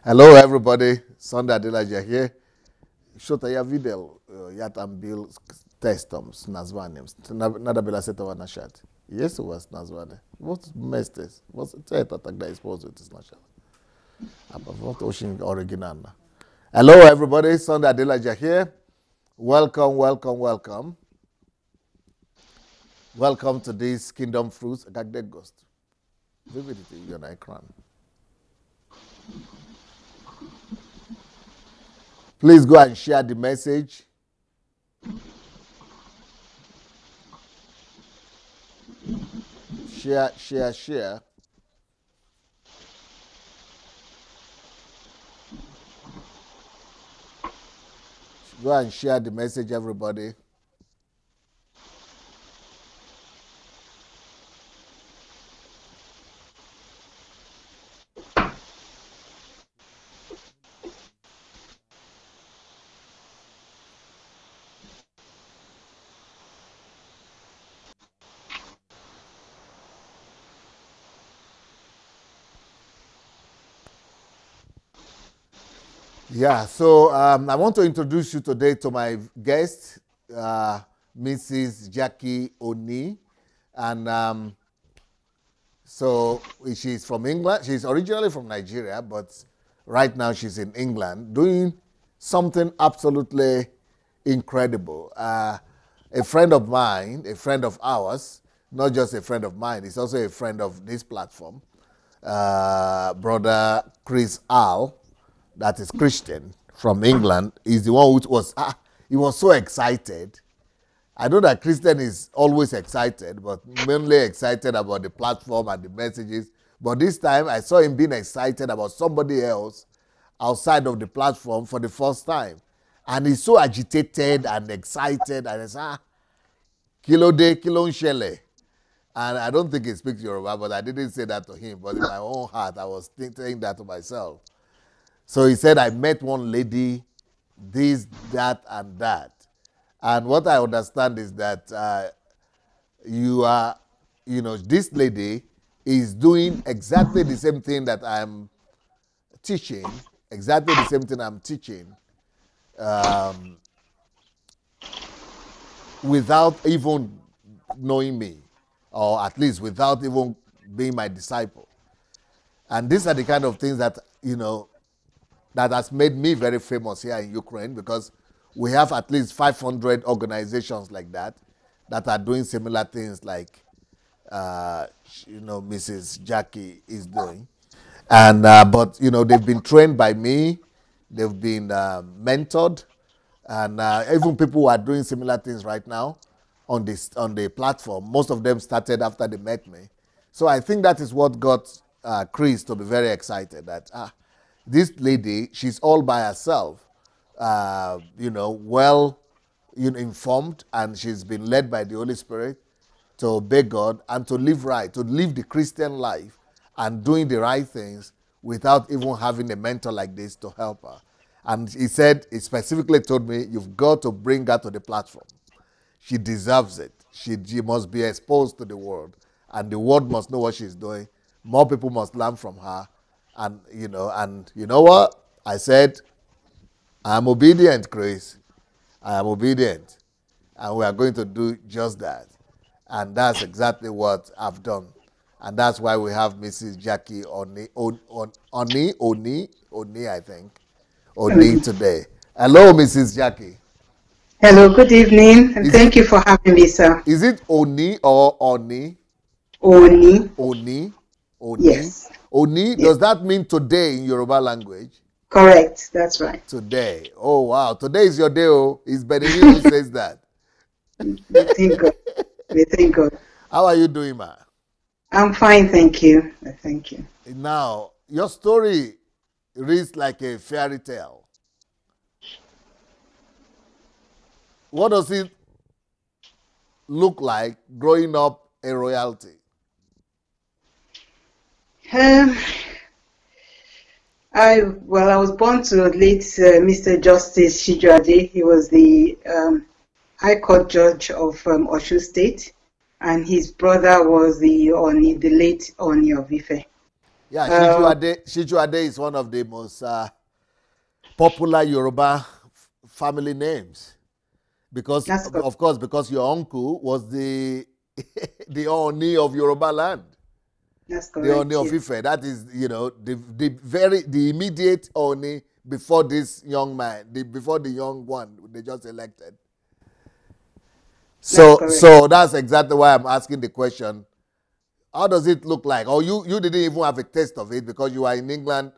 Hello, everybody. Sunday Adelaja here. Shota ya video yatambil testom's nazvanim. Nada bila seta wana shat. Yes, it was nazvane. What mestes? What's it that I suppose it is not shat. About what ocean original. Hello, everybody. Sunday Adelaja here. Welcome, welcome, welcome. Welcome to this Kingdom Fruits. Gagde Ghost. Vividity, you're on ekran. Please go and share the message. Share. Go and share the message, everybody. Yeah, so I want to introduce you today to my guest, Mrs. Jackie Oni. And so she's from England. She's originally from Nigeria, but right now she's in England doing something absolutely incredible. A friend of mine, a friend of ours, not just a friend of mine, he's also a friend of this platform, Brother Chris Al, that is Christian from England, is the one who was, he was so excited. I know that Christian is always excited, but mainly excited about the platform and the messages. But this time, I saw him being excited about somebody else outside of the platform for the first time. And he's so agitated and excited. And I said, kilo de, kilo nshele. And I don't think he speaks Yoruba, but I didn't say that to him. But in my own heart, I was saying that to myself. So he said, I met one lady, this, that, and that. And what I understand is that this lady is doing exactly the same thing that I'm teaching, without even knowing me, or at least without even being my disciple. And these are the kind of things that, that has made me very famous here in Ukraine, because we have at least 500 organizations like that are doing similar things like, Mrs. Jackie is doing. And, but, they've been trained by me. They've been mentored. And even people who are doing similar things right now on the platform, most of them started after they met me. So I think that is what got Chris to be very excited that, this lady, she's all by herself, well informed, and she's been led by the Holy Spirit to obey God and to live right, to live the Christian life and doing the right things without even having a mentor like this to help her. And he specifically told me, you've got to bring her to the platform. She deserves it. She must be exposed to the world, and the world must know what she's doing. More people must learn from her. And you know what? I said, I'm obedient, Chris. I am obedient. And we are going to do just that. And that's exactly what I've done. And that's why we have Mrs. Jackie Oni, I think, Oni today. Hello, Mrs. Jackie. Hello, good evening, and thank you for having me, sir. Is it Oni or Oni? Oni. Oni? Yes. Oni, does that mean today in Yoruba language? Correct, that's right. Today. Oh, wow. Today is your day. Oh, it's Benedict who says that. We thank God. We thank God. How are you doing, ma? I'm fine, thank you. Thank you. Now, your story reads like a fairy tale. What does it look like growing up a royalty? I was born to late Mr. Justice Shijuade. He was the High Court Judge of Osun State, and his brother was the late Oni of Ife. Yeah, Uh, Shijuade is one of the most popular Yoruba family names because, that's correct. of course, because your uncle was the the Oni of Yoruba land, That's the Oni correct. of Yes, Ife. That is, the immediate Oni before this young man, before the young one they just elected. that's correct. So that's exactly why I'm asking the question. How does it look like? Or you didn't even have a taste of it because you are in England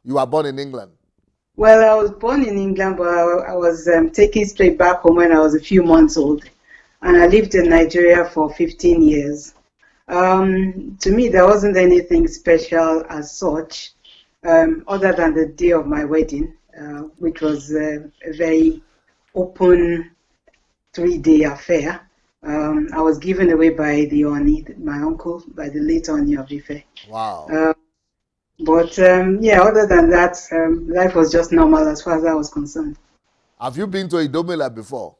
you were born in England. Well, I was born in England, but I was taken straight back home when I was a few months old, and I lived in Nigeria for 15 years. To me, there wasn't anything special as such, other than the day of my wedding, which was a very open 3-day affair. I was given away by the Oni, my uncle, by the late Oni of Ife. Wow. Uh, but yeah, other than that, life was just normal as far as I was concerned. Have you been to Idomila before?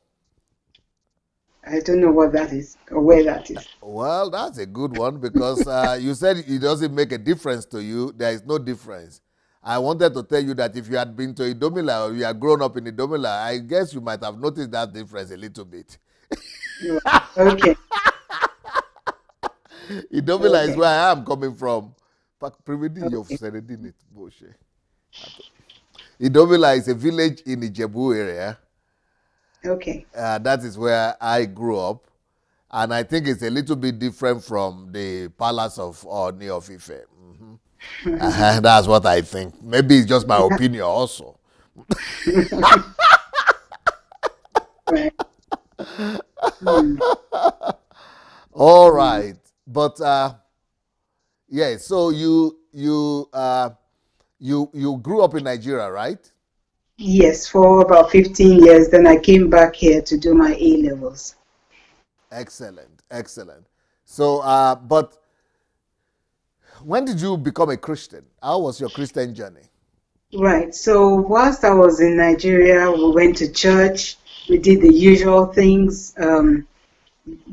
I don't know what that is or where that is. Well, that's a good one because you said it doesn't make a difference to you. There is no difference. I wanted to tell you that if you had been to Idomila or you had grown up in Idomila, I guess you might have noticed that difference a little bit. Okay, Idomila is okay, where I am coming from. okay, Idomila is a village in Ijebu area. okay. That is where I grew up. And I think it's a little bit different from the palace of Oni of Ife. That's what I think. Maybe it's just my Yeah, opinion also. right. Hmm. All Hmm. right. But yeah, so you grew up in Nigeria, right? Yes, for about 15 years. Then I came back here to do my A levels. Excellent, excellent. So but when did you become a Christian? How was your Christian journey? Right. So whilst I was in Nigeria, we went to church. We did the usual things.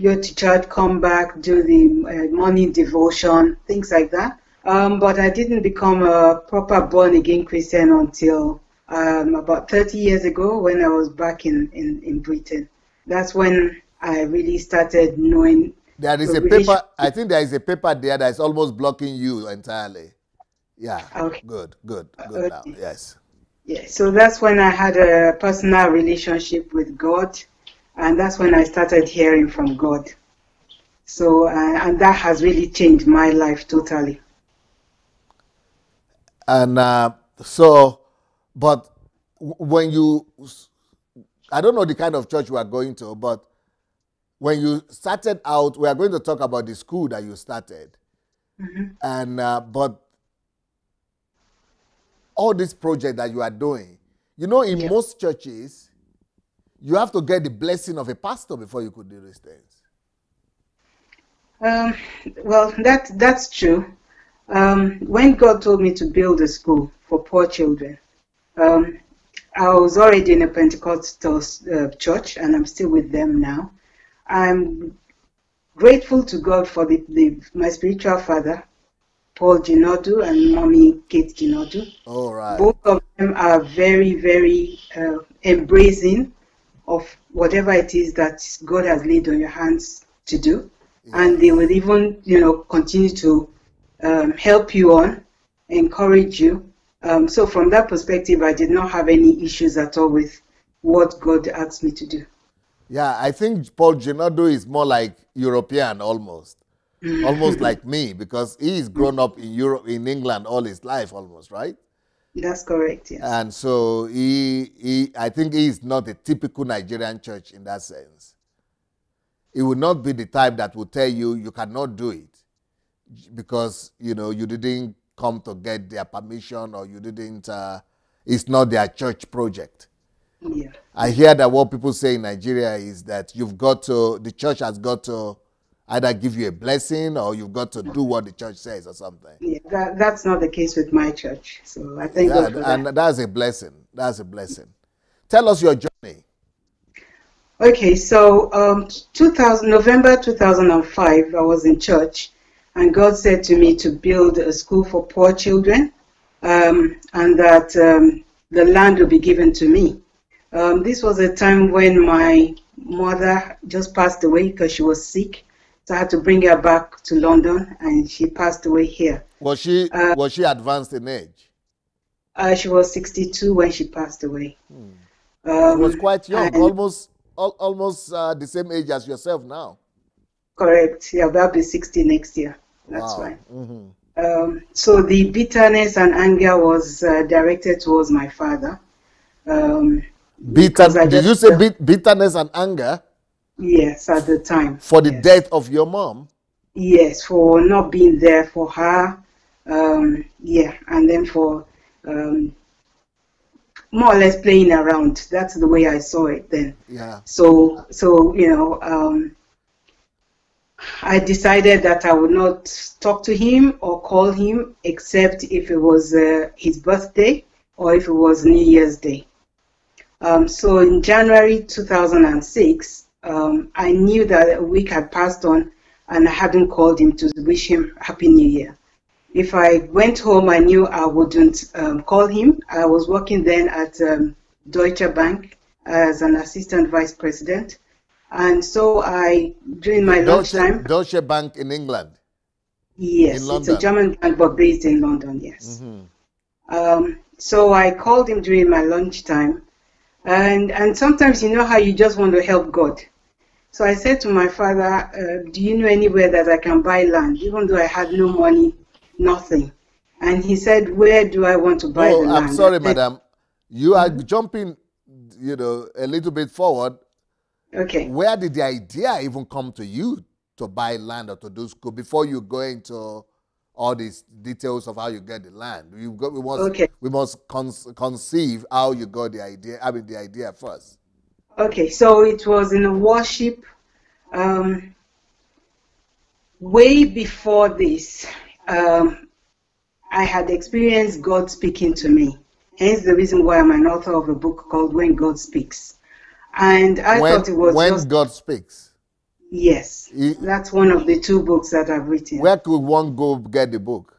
Go to church, come back, do the morning devotion, things like that. But I didn't become a proper born again Christian until about 30 years ago when I was back in Britain. That's when I really started knowing There a is a paper, relationship. I think there is a paper there that is almost blocking you entirely. Yeah, Okay. good now. Okay. Yes. Yeah. So that's when I had a personal relationship with God, and that's when I started hearing from God. So, and that has really changed my life totally. And so, but when you, I don't know the kind of church we are going to, but when you started out, we are going to talk about the school that you started. Hmm. And, but all this project that you are doing, in Yeah. most churches, you have to get the blessing of a pastor before you could do these things. Um, well, that's true. When God told me to build a school for poor children, um, I was already in a Pentecostal church, and I'm still with them now. I'm grateful to God for my spiritual father, Paul Ginodu, and mommy Kate Ginodu. All right. Both of them are very, very embracing of whatever it is that God has laid on your hands to do. And they will Yes. even, continue to help you on, encourage you. So from that perspective, I did not have any issues at all with what God asked me to do. Yeah, I think Paul Gennaro is more like European almost like me because he's grown up in Europe, in England all his life almost, right? That's correct, yes. And so I think he is not a typical Nigerian church in that sense. It would not be the type that will tell you you cannot do it because, you didn't come to get their permission or you didn't, it's not their church project. Yeah. I hear that what people say in Nigeria is that the church has got to either give you a blessing or you've got to do what the church says or something. Yeah, that's not the case with my church. So I thank Yeah, God for and that. that's a blessing. That's a blessing. Tell us your journey. Okay, so 2000, November 2005, I was in church, and God said to me to build a school for poor children, and that the land will be given to me. This was a time when my mother just passed away because she was sick. So I had to bring her back to London, and she passed away here. Was she advanced in age? She was 62 when she passed away. She was quite young, almost the same age as yourself now. Correct. Yeah, I'll be 60 next year. That's Wow. right. Mm-hmm. So the bitterness and anger was directed towards my father. Did you say bitterness and anger? Yes, at the time. For the death of your mom? Yes, for not being there for her. Yeah, and then for more or less playing around. That's the way I saw it then. Yeah. So you know, I decided that I would not talk to him or call him except if it was his birthday or if it was New Year's Day. So in January 2006, I knew that a week had passed on and I hadn't called him to wish him Happy New Year. If I went home, I knew I wouldn't call him. I was working then at Deutsche Bank as an assistant vice president. And so during my lunchtime... Deutsche Bank in England? Yes, in London. It's a German bank, but based in London, yes. Mm-hmm. So I called him during my lunchtime. And sometimes you know how you just want to help God. So I said to my father, do you know anywhere that I can buy land, even though I had no money, nothing? And he said, where do I want to buy the land? I'm sorry, madam. You are jumping, a little bit forward. Okay. Where did the idea even come to you to buy land or to do school before you go into all these details of how you get the land? We must conceive how you got the idea. I mean, the idea first. Okay, so it was in worship. Way before this, I had experienced God speaking to me. Hence the reason why I'm an author of a book called When God Speaks. And I thought it was When God Speaks. Yes, that's one of the 2 books that I've written. Where could one go get the book?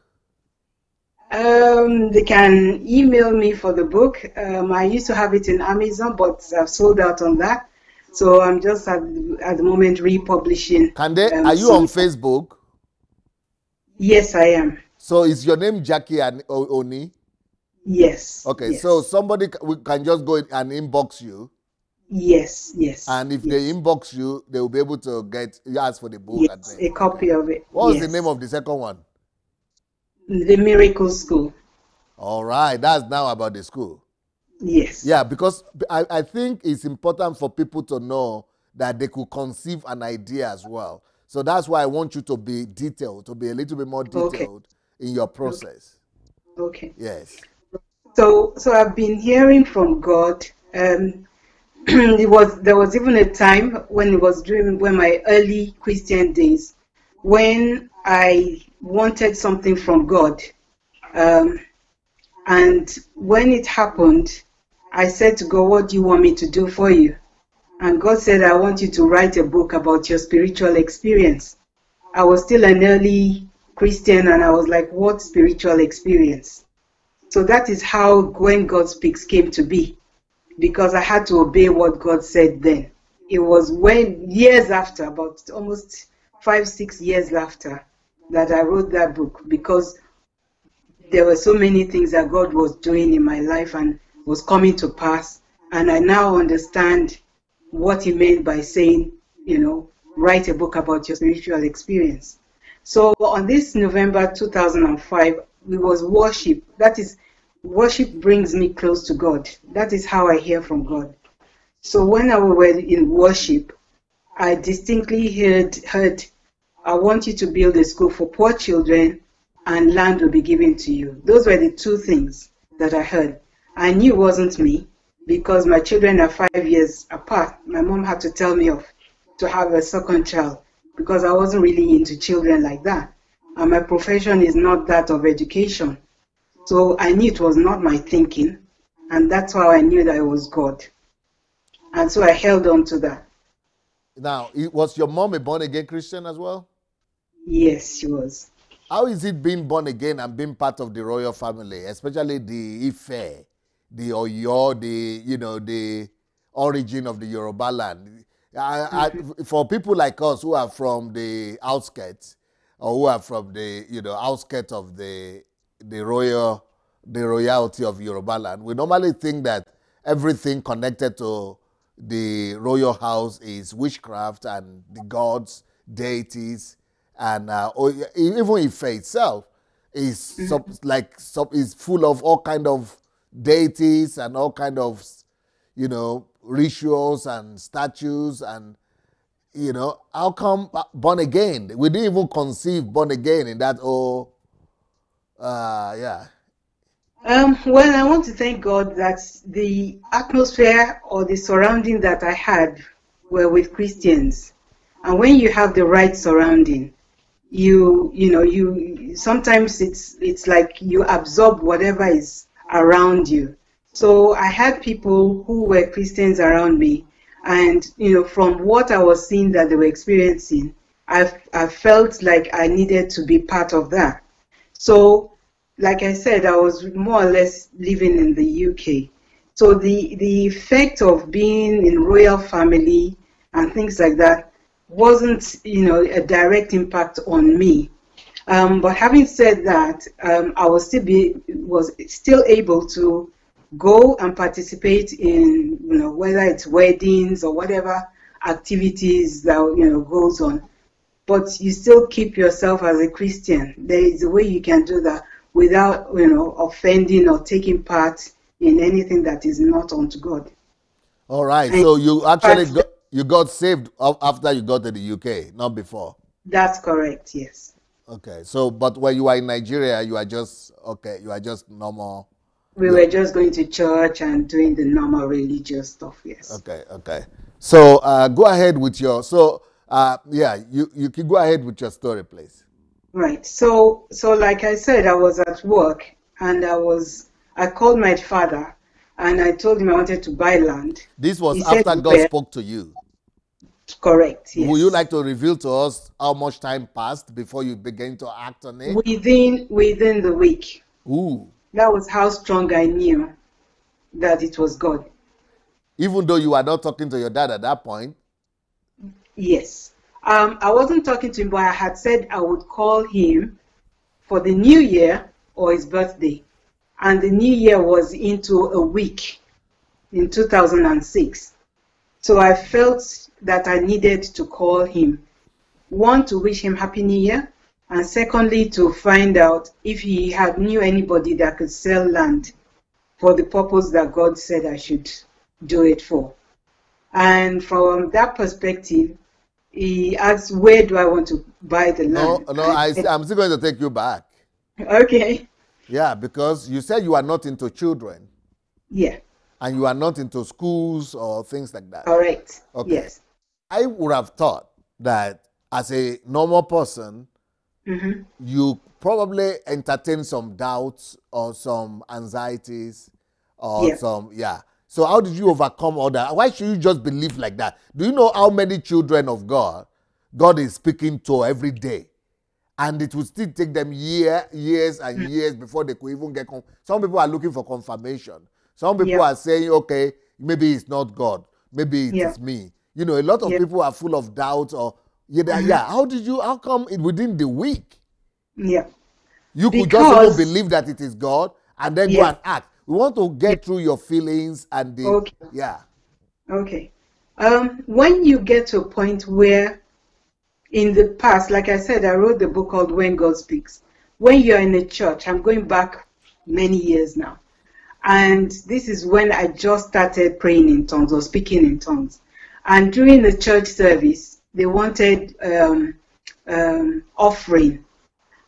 They can email me for the book. I used to have it in Amazon, but I've sold out on that. So I'm just at the moment republishing. Are you on Facebook? Yes, I am. So is your name Jackie Oni? Yes. Okay, yes. so somebody can just go and inbox you. Yes. And if they inbox you, they will be able to ask for the book. Yes, a copy of it. What was the name of the second one? The Miracle School. All right, that's now about the school. Yes. Yeah, because I think it's important for people to know that they could conceive an idea as well. So that's why I want you to be detailed, to be a little bit more detailed in your process. Okay. Yes. So I've been hearing from God. There was even a time when it was during my early Christian days when I wanted something from God. And when it happened, I said to God, what do you want me to do for you? And God said, I want you to write a book about your spiritual experience. I was still an early Christian and I was like, what spiritual experience? So that is how When God Speaks came to be, because I had to obey what God said then. It was years after, about almost 5-6 years after, that I wrote that book, because there were so many things that God was doing in my life and was coming to pass. And I now understand what he meant by saying, write a book about your spiritual experience. So on this November 2005, it was worship. That is, worship brings me close to God. That is how I hear from God. So when I was in worship, I distinctly heard, I want you to build a school for poor children and land will be given to you. Those were the 2 things that I heard. I knew it wasn't me because my children are 5 years apart. My mom had to tell me off to have a second child because I wasn't really into children like that. And my profession is not that of education. So I knew it was not my thinking, and that's how I knew that it was God. And so I held on to that. Now, was your mom a born-again Christian as well? Yes, she was. How is it being born again and being part of the royal family, especially the Ife, the Oyo, the origin of the Yoruba land? For people like us who are from the outskirts, or who are from the outskirts of the royalty of Yoruba land, we normally think that everything connected to the royal house is witchcraft and the gods, deities, and even Ife itself is is full of all kind of deities and all kind of rituals and statues. And how come born again? We didn't even conceive born again in that. Yeah. Well, I want to thank God that the atmosphere or the surrounding that I had were with Christians. And when you have the right surrounding, you sometimes it's like you absorb whatever is around you. So I had people who were Christians around me, and from what I was seeing that they were experiencing, I felt like I needed to be part of that. So like I said, I was more or less living in the UK. So the effect of being in royal family and things like that wasn't, a direct impact on me. But having said that, I was still able to go and participate in, whether it's weddings or whatever activities that goes on. But you still keep yourself as a Christian. There is a way you can do that without, offending or taking part in anything that is not unto God. All right. So you actually got saved after you got to the UK, not before. That's correct. Yes. Okay. So, but when you were in Nigeria, you are just normal. We were just going to church and doing the normal religious stuff. Yes. Okay. So go ahead with your. So you can go ahead with your story, please. Right. So like I said, I was at work and I called my father and I told him I wanted to buy land. This was after God spoke to you. Correct. Yes. Would you like to reveal to us how much time passed before you began to act on it? Within the week. Ooh. That was how strong I knew that it was God. Even though you were not talking to your dad at that point? Yes. I wasn't talking to him, but I had said I would call him for the new year or his birthday. And the new year was into a week in 2006. So I felt that I needed to call him. One, to wish him Happy New Year. And secondly, to find out if he knew anybody that could sell land for the purpose that God said I should do it for. And from that perspective, he asked, where do I want to buy the land? No, I'm still going to take you back. Okay. Yeah, because you said you are not into children. Yeah. And you are not into schools or things like that. Correct. Okay. Yes. I would have thought that as a normal person, you probably entertain some doubts or some anxieties or So how did you overcome all that? Why should you just believe like that? Do you know how many children of God is speaking to every day? And it will still take them years and years before they could even get some people are looking for confirmation. Some people are saying, okay, maybe it's not God. Maybe it is me. A lot of people are full of doubt or how come within the week? Yeah. You could just even believe that it is God and then go and act. We want to get through your feelings and Okay. When you get to a point where in the past, like I said, I wrote the book called When God Speaks. When you're in a church, I'm going back many years now. And this is when I just started praying in tongues or speaking in tongues. And during the church service, they wanted offering.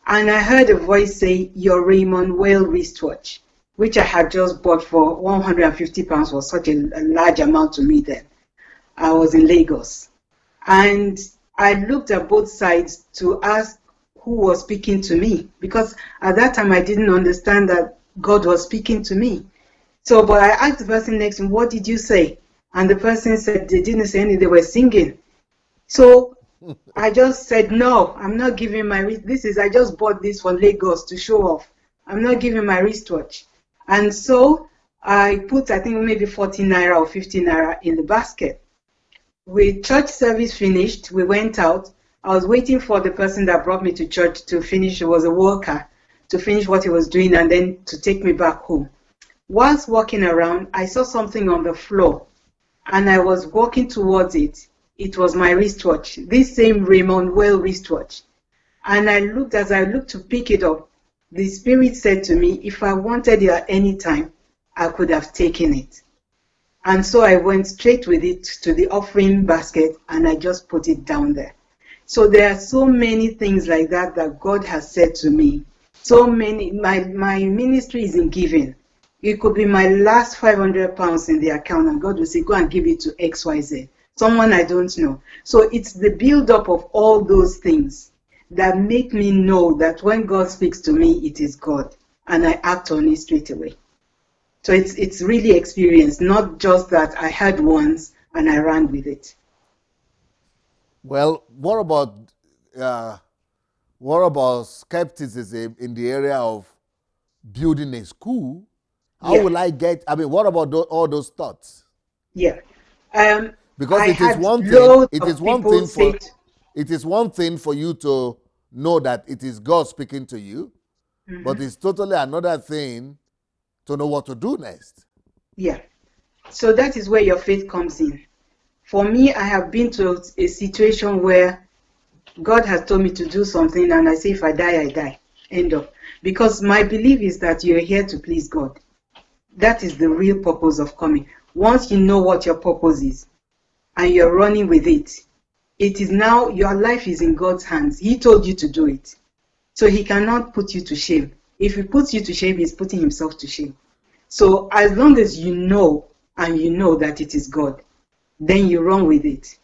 And I heard a voice say, your Raymond Whale wristwatch, which I had just bought for £150, was such a large amount to me then. I was in Lagos. And I looked at both sides to ask who was speaking to me, because at that time I didn't understand that God was speaking to me. So, but I asked the person next to me, what did you say? And the person said they didn't say anything, they were singing. So I just said, no, I'm not giving my I just bought this for Lagos to show off. I'm not giving my wristwatch. And so I put, I think maybe 40 naira or 50 naira in the basket. With church service finished, we went out. I was waiting for the person that brought me to church to finish. It was a worker, to finish what he was doing and then to take me back home. Whilst walking around, I saw something on the floor and I was walking towards it. It was my wristwatch, this same Raymond Well wristwatch. And as I looked to pick it up, the Spirit said to me, if I wanted it at any time, I could have taken it. And so I went straight with it to the offering basket and I just put it down there. So there are so many things like that that God has said to me. So many, my ministry is in giving. It could be my last 500 pounds in the account and God will say, go and give it to XYZ. Someone I don't know. So it's the build-up of all those things that make me know that when God speaks to me, it is God, and I act on it straight away. So it's really experience, not just that I had once and I ran with it. Well, what about skepticism in the area of building a school? How will I get? I mean, what about all those thoughts? Yeah. Because it is one thing for you to know that it is God speaking to you, but it's totally another thing to know what to do next. Yeah. So that is where your faith comes in. For me, I have been to a situation where God has told me to do something and I say, if I die, I die. End of. Because my belief is that you're here to please God. That is the real purpose of coming. Once you know what your purpose is, and you're running with it, it is now your life is in God's hands. He told you to do it. So he cannot put you to shame. If he puts you to shame, he's putting himself to shame. So as long as you know and you know that it is God, then you run with it.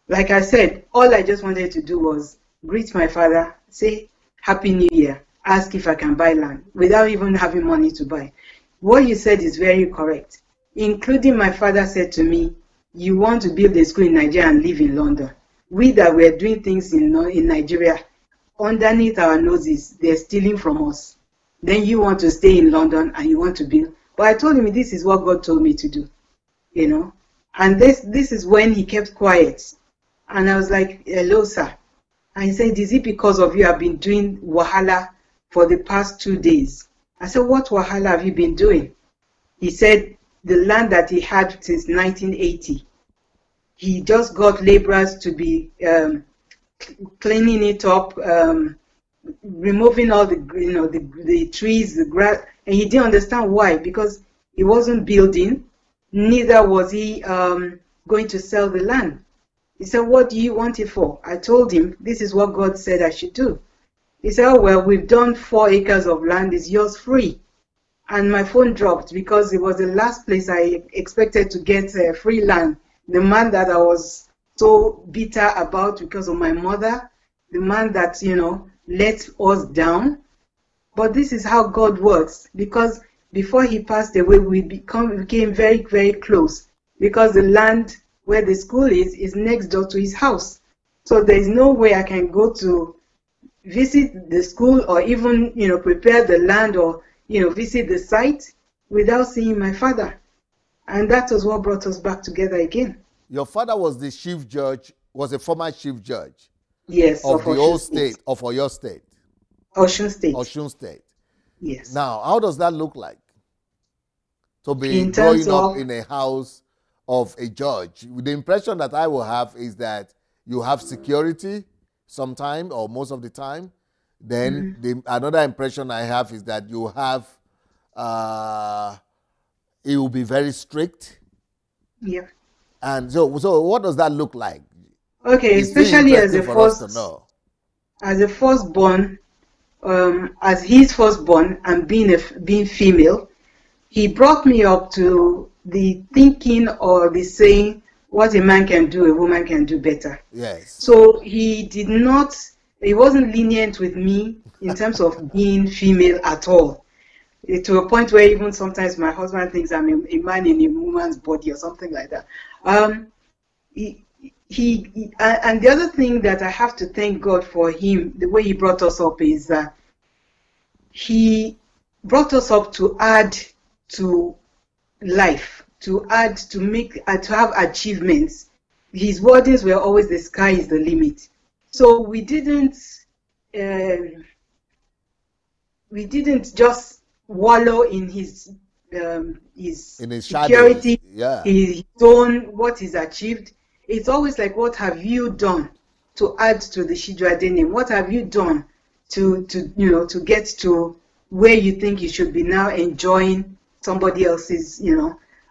Like I said, all I just wanted to do was greet my father, say Happy New Year, ask if I can buy land without even having money to buy. What you said is very correct. Including my father said to me, you want to build a school in Nigeria and live in London. We that were doing things in Nigeria, underneath our noses, they're stealing from us. Then you want to stay in London and you want to build. But I told him this is what God told me to do, you know. And this is when he kept quiet. And I was like, hello, sir. And he said, is it because of you have been doing wahala for the past 2 days? I said, what wahala have you been doing? He said, the land that he had since 1980. He just got laborers to be cleaning it up, removing all the trees, the grass, and he didn't understand why, because he wasn't building, neither was he going to sell the land. He said, what do you want it for? I told him, this is what God said I should do. He said, oh, well, we've done 4 acres of land, it's yours free. And my phone dropped because it was the last place I expected to get free land. The man that I was so bitter about because of my mother, the man that, let us down. But this is how God works, because before he passed away, we became very, very close, because the land where the school is next door to his house. So there is no way I can go to visit the school or even, prepare the land or, visit the site without seeing my father. And that was what brought us back together again. Your father was the chief judge, was a former chief judge. Yes. Of the old state, of Oyo State. Osun State. Osun State. Yes. Now, how does that look like? To be growing up in a house of a judge. The impression that I will have is that you have security sometime or most of the time. Then another impression I have is that you have, it will be very strict. Yeah. And so what does that look like? Okay, it's especially as a firstborn, as his firstborn and being female, he brought me up to the thinking or the saying, what a man can do, a woman can do better. Yes. So he wasn't lenient with me in terms of being female at all. To a point where even sometimes my husband thinks I'm a man in a woman's body or something like that. and the other thing that I have to thank God for him, the way he brought us up, is that he brought us up to add to life, to add, to make, to have achievements. His wordings were always, the sky is the limit. So we didn't just wallow in his security, shadows. Yeah. his own, what he's achieved. It's always like, what have you done to add to the Shidradene? What have you done to get to where you think you should be now, enjoying somebody else's,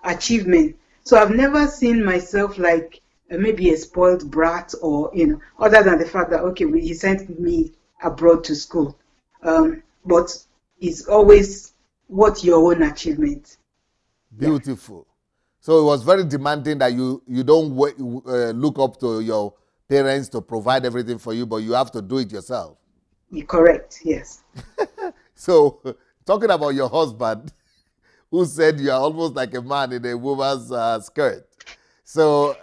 achievement? So I've never seen myself like maybe a spoiled brat, or, other than the fact that, okay, he sent me abroad to school. But it's always, what's your own achievement? Beautiful. Yeah. So it was very demanding that you don't look up to your parents to provide everything for you, but you have to do it yourself. You're correct, yes. So talking about your husband, who said you are almost like a man in a woman's skirt. So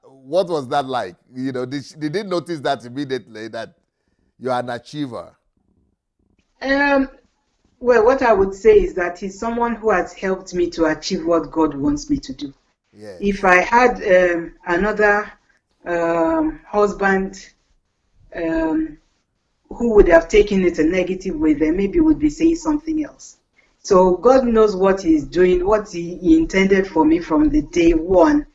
what was that like? Did they notice that immediately, that you are an achiever? Well, what I would say is that he's someone who has helped me to achieve what God wants me to do. Yes. If I had another husband who would have taken it a negative way, then maybe would be saying something else. So God knows what he's doing, what he intended for me from the day one.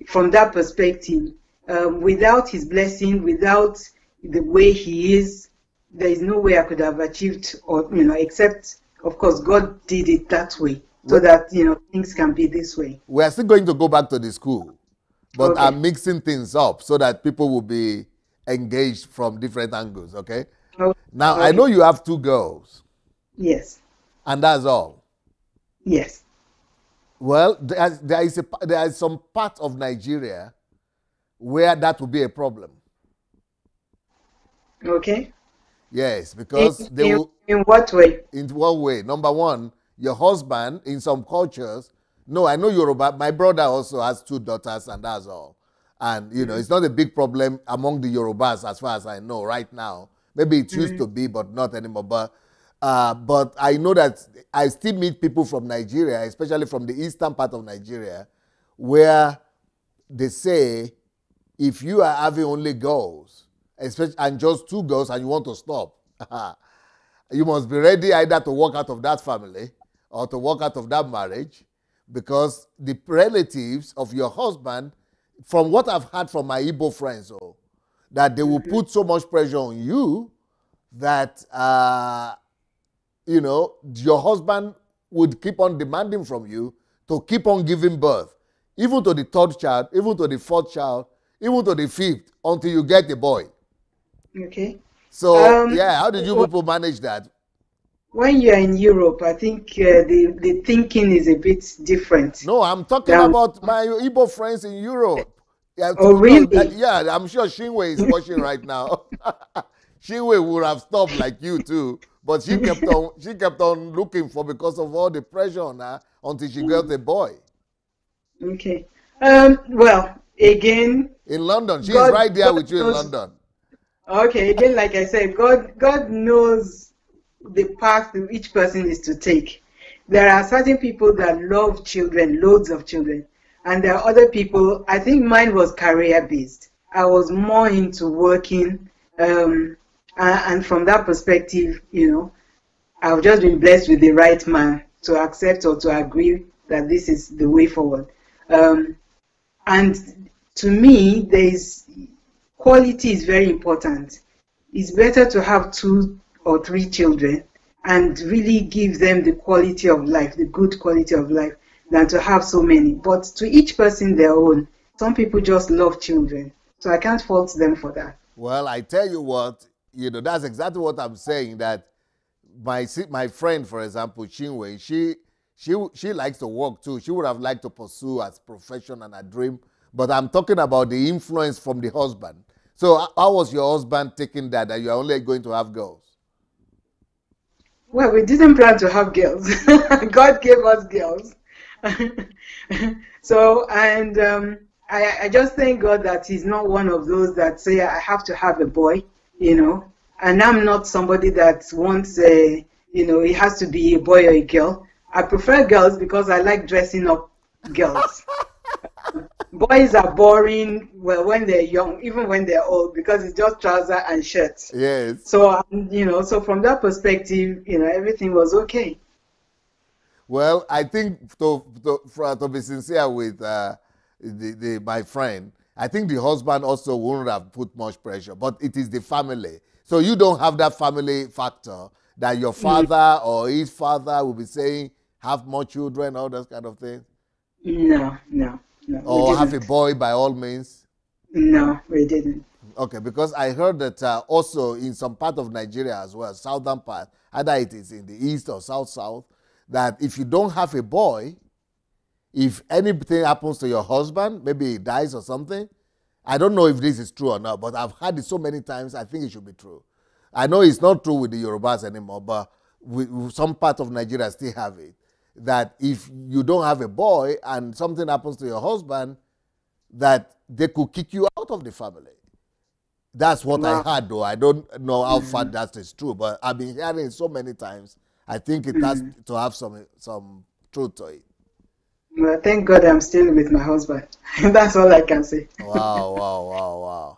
From that perspective, without his blessing, without the way he is, there is no way I could have achieved, or except, of course, God did it that way, so that things can be this way. We are still going to go back to the school, but Okay. I'm mixing things up so that people will be engaged from different angles. Okay. Okay. Now Okay. I know you have 2 girls. Yes. And that's all. Yes. Well, there is some part of Nigeria where that will be a problem. Okay. Yes, because in what way? In what way? Number one, your husband, in some cultures, no, I know Yoruba, my brother also has 2 daughters, and that's all. And, it's not a big problem among the Yorubas as far as I know right now. Maybe it used to be, but not anymore. But I know that I still meet people from Nigeria, especially from the eastern part of Nigeria, where they say, if you are having only girls, and just 2 girls, and you want to stop, you must be ready either to walk out of that family or to walk out of that marriage, because the relatives of your husband, from what I've heard from my Igbo friends, that they will put so much pressure on you that, your husband would keep on demanding from you to keep on giving birth, even to the 3rd child, even to the 4th child, even to the 5th, until you get a boy. Okay. So, how did you people manage that? When you're in Europe, I think the thinking is a bit different. No, I'm talking about my Igbo friends in Europe. Yeah, oh, really? Yeah, I'm sure Shinwe is watching right now. Shinwe would have stopped like you too, but she kept on looking because of all the pressure on her until she got a boy. Okay. Well, again, in London, she's right there with you in London. Okay, again, like I said, God knows the path each person is to take. There are certain people that love children, loads of children, and there are other people. I think mine was career-based. I was more into working, and from that perspective, I've just been blessed with the right man to accept or to agree that this is the way forward. And to me, quality is very important. It's better to have 2 or 3 children and really give them the quality of life, the good quality of life, than to have so many. But to each person their own. Some people just love children, so I can't fault them for that. Well, I tell you what, that's exactly what I'm saying, that my friend, for example, Chinwe, she likes to work too. She would have liked to pursue as profession and a dream, but I'm talking about the influence from the husband. So how was your husband taking that you're only going to have girls? Well, we didn't plan to have girls. God gave us girls. So, and I just thank God that he's not one of those that say I have to have a boy, and I'm not somebody that wants it has to be a boy or a girl. I prefer girls because I like dressing up girls. Boys are boring, well, when they're young, even when they're old, because it's just trouser and shirts. Yes. So, so from that perspective, everything was okay. Well, I think to be sincere with my friend, I think the husband also wouldn't have put much pressure, but it is the family. So you don't have that family factor that your father or his father will be saying, have more children, all those kind of things? No. Or have a boy by all means? No, we didn't. Okay, because I heard that also in some part of Nigeria as well, southern part, either it is in the east or south, that if you don't have a boy, if anything happens to your husband, maybe he dies or something, I don't know if this is true or not, but I've heard it so many times, I think it should be true. I know it's not true with the Yorubas anymore, but some part of Nigeria still have it, that if you don't have a boy and something happens to your husband, that they could kick you out of the family. That's what I heard, though. I don't know how far that is true, but I've been hearing it so many times. I think it has to have some truth to it. Well, thank God I'm still with my husband. That's all I can say. Wow.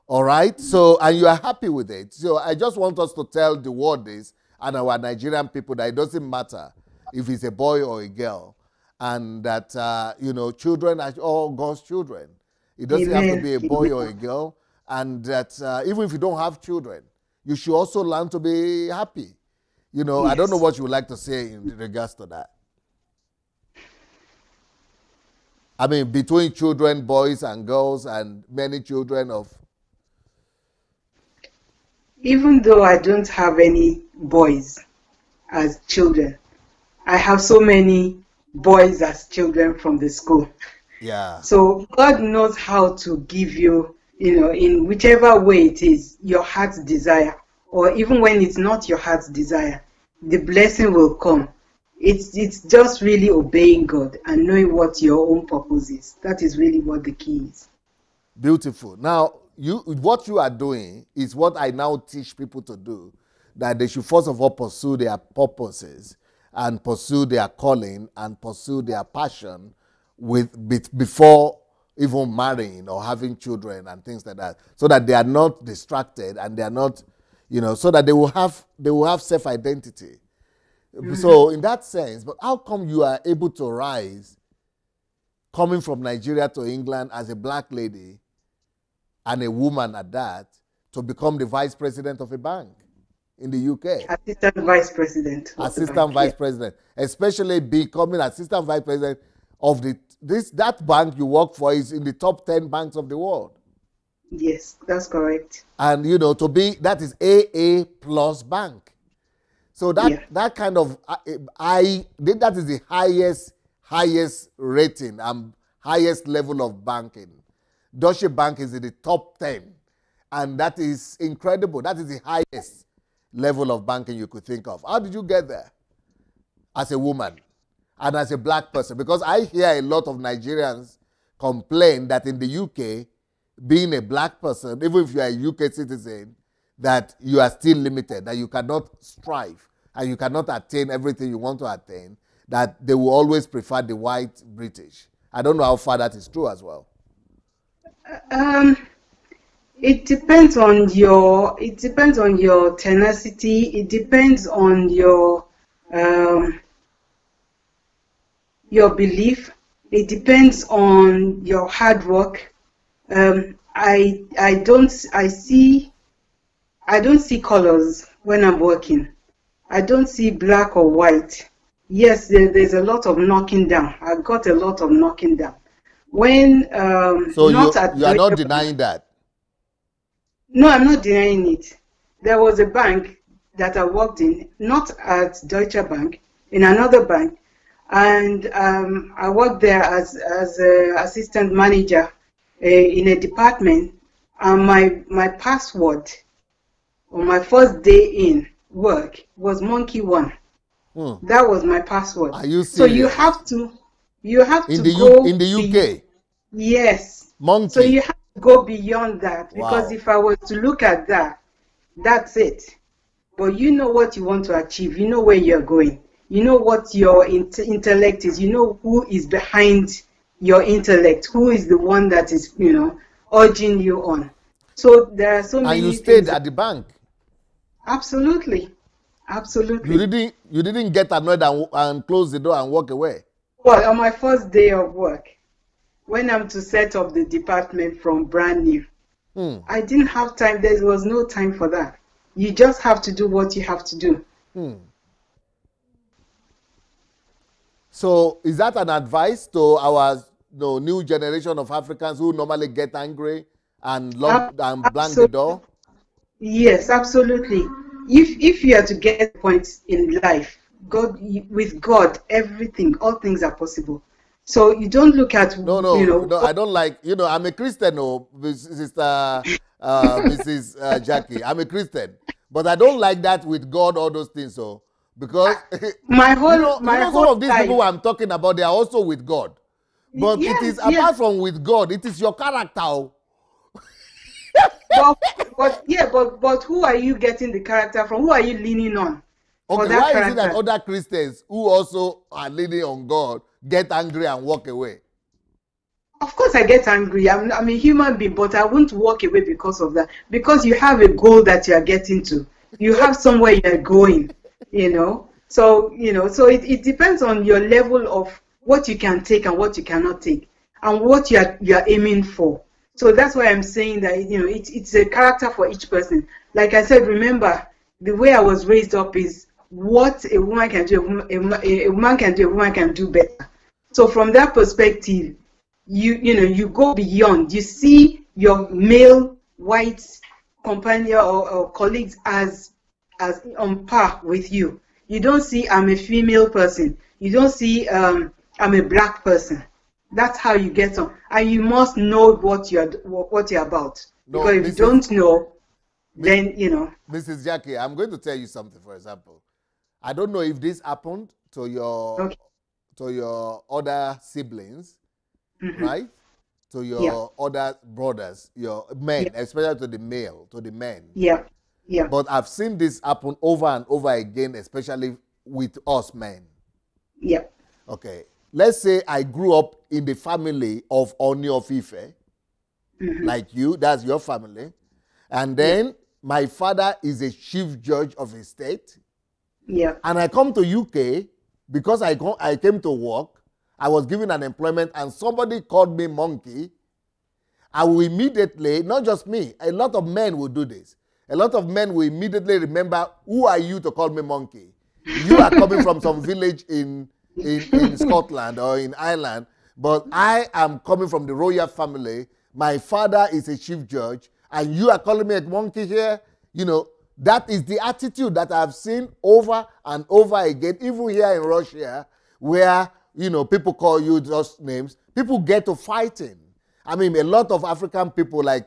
All right. So, and you are happy with it. So I just want us to tell the world this and our Nigerian people that it doesn't matter if it's a boy or a girl, and that, children are all God's children. It doesn't have to be a boy or a girl, and that even if you don't have children, you should also learn to be happy. Yes. I don't know what you would like to say in regards to that. I mean, between children, boys and girls, and many children of... Even though I don't have any boys as children, I have so many boys as children from the school. Yeah. So God knows how to give you, in whichever way it is, your heart's desire. Or even when it's not your heart's desire, the blessing will come. It's just really obeying God and knowing what your own purpose is. That is really what the key is. Beautiful. Now, what you are doing is what I now teach people to do, that they should first of all pursue their purposes and pursue their calling and pursue their passion before even marrying or having children and things like that, so that they are not distracted and they are not, so that they will have self-identity. So in that sense, but how come you are able to rise coming from Nigeria to England as a black lady and a woman at that to become the vice president of a bank in the UK? Assistant vice president. Assistant vice president. Especially becoming assistant vice president of that bank you work for is in the top 10 banks of the world. Yes, that's correct. And that is AA plus bank. So that kind of that is the highest rating and highest level of banking. Deutsche Bank is in the top 10, and that is incredible. That is the highest level of banking you could think of. How did you get there as a woman and as a black person? Because I hear a lot of Nigerians complain that in the UK, being a black person, even if you are a UK citizen, that you are still limited, that you cannot strive and you cannot attain everything you want to attain, that they will always prefer the white British. I don't know how far that is true as well. It depends on your tenacity. It depends on your belief. It depends on your hard work. I don't see colors when I'm working. I don't see black or white. Yes, there's a lot of knocking down. I got a lot of knocking down. When so you are not denying that? No, I'm not denying it. There was a bank that I worked in, not at Deutsche Bank, in another bank, and I worked there as an assistant manager in a department. And my password on my first day in work was Monkey One. That was my password. Are you serious? So you have to in the UK. Yes. So Monkey. you have to go beyond that, because Wow. if I was to look at that, that's it. But you know what you want to achieve. You know where you're going. You know what your intellect is. You know who is behind your intellect. Who is the one that is, urging you on. So there are so And you many stayed things. at the bank. Absolutely. You Absolutely. didn't get annoyed and close the door and walk away. Well, on my first day of work, when I'm to set up the department from brand new, Hmm. I didn't have time. There was no time for that. You just have to do what you have to do. Hmm. So is that an advice to our new generation of Africans who normally get angry and lock and blank the Absolutely. door? Yes, absolutely. If you are to get points in life, with God, everything, all things are possible. So you don't look at, No, no, no. I don't like. I'm a Christian, Sister Mrs. Jackie. I'm a Christian, but I don't like that with God. All those things, so because my you whole know, you my know, some whole of these life. people I'm talking about, they are also with God, but it is Yes, yes. apart from with God, it is your character. But but who are you getting the character from? Who are you leaning on for Okay, that why is it that character? other Christians who also are leaning on God get angry and walk away? Of course, I get angry. I'm a human being, but I won't walk away because of that. Because you have a goal that you are getting to. You have somewhere you're going, So, so it depends on your level of what you can take and what you cannot take, and what you're aiming for. So that's why I'm saying that, it's a character for each person. Like I said, remember, the way I was raised up is what a woman can do, a woman can do, a woman can do better. So from that perspective, you go beyond. You see your male white companion or colleagues as on par with you. You don't see I'm a female person. You don't see I'm a black person. That's how you get on, and you must know what you're about. No, Because if you don't know, Mi- then Mrs. Jackie, I'm going to tell you something. For example, I don't know if this happened to your Okay. other siblings, Hmm. right? To Yeah. your other brothers, your men, Yeah. especially to the men. Yeah. Yeah. But I've seen this happen over and over again, especially with us men. Yeah. Okay. Let's say I grew up in the family of Oni of Ife, Hmm. like you, that's your family. And Yeah. then my father is a chief judge of a state. Yeah. And I come to UK because I came to work. I was given an employment and somebody called me monkey. I will immediately, not just me, a lot of men will do this. A lot of men will immediately remember, who are you to call me monkey? You are coming from some village in Scotland or in Ireland, but I am coming from the royal family. My father is a chief judge, and you are calling me a monkey here? That is the attitude that I've seen over and over again, even here in Russia, where, people call you those names. People get to fighting. I mean, a lot of African people, like,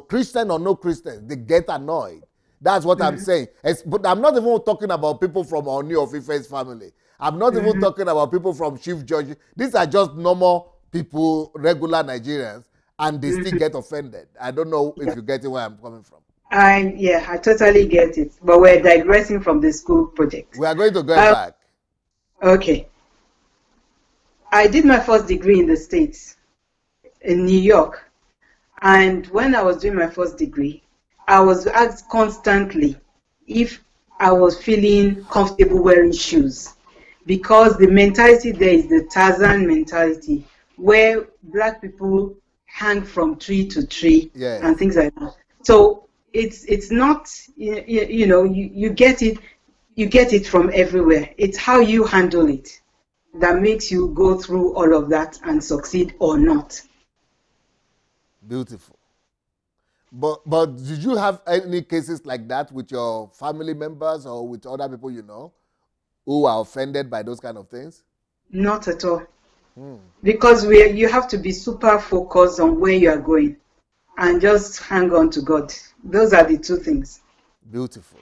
Christian or no Christian, they get annoyed. That's what I'm saying. But I'm not even talking about people from Oni of Ife's family. I'm not even Hmm. talking about people from Chief Judge. These are just normal people, regular Nigerians, and they still Hmm. get offended. I don't know if Yeah. you're getting where I'm coming from. I totally get it. But we're digressing from the school project. We are going to go Um, back. okay. I did my first degree in the States, in New York. And when I was doing my first degree, I was asked constantly if I was feeling comfortable wearing shoes. Because the mentality there is the Tarzan mentality, where black people hang from tree to tree and Yes. things like that. So it's not, you get it from everywhere. It's how you handle it that makes you go through all of that and succeed or not. Beautiful. But did you have any cases like that with your family members or with other people you know who are offended by those kind of things? Not at all. Because you have to be super focused on where you are going and just hang on to God. Those are the two things. Beautiful.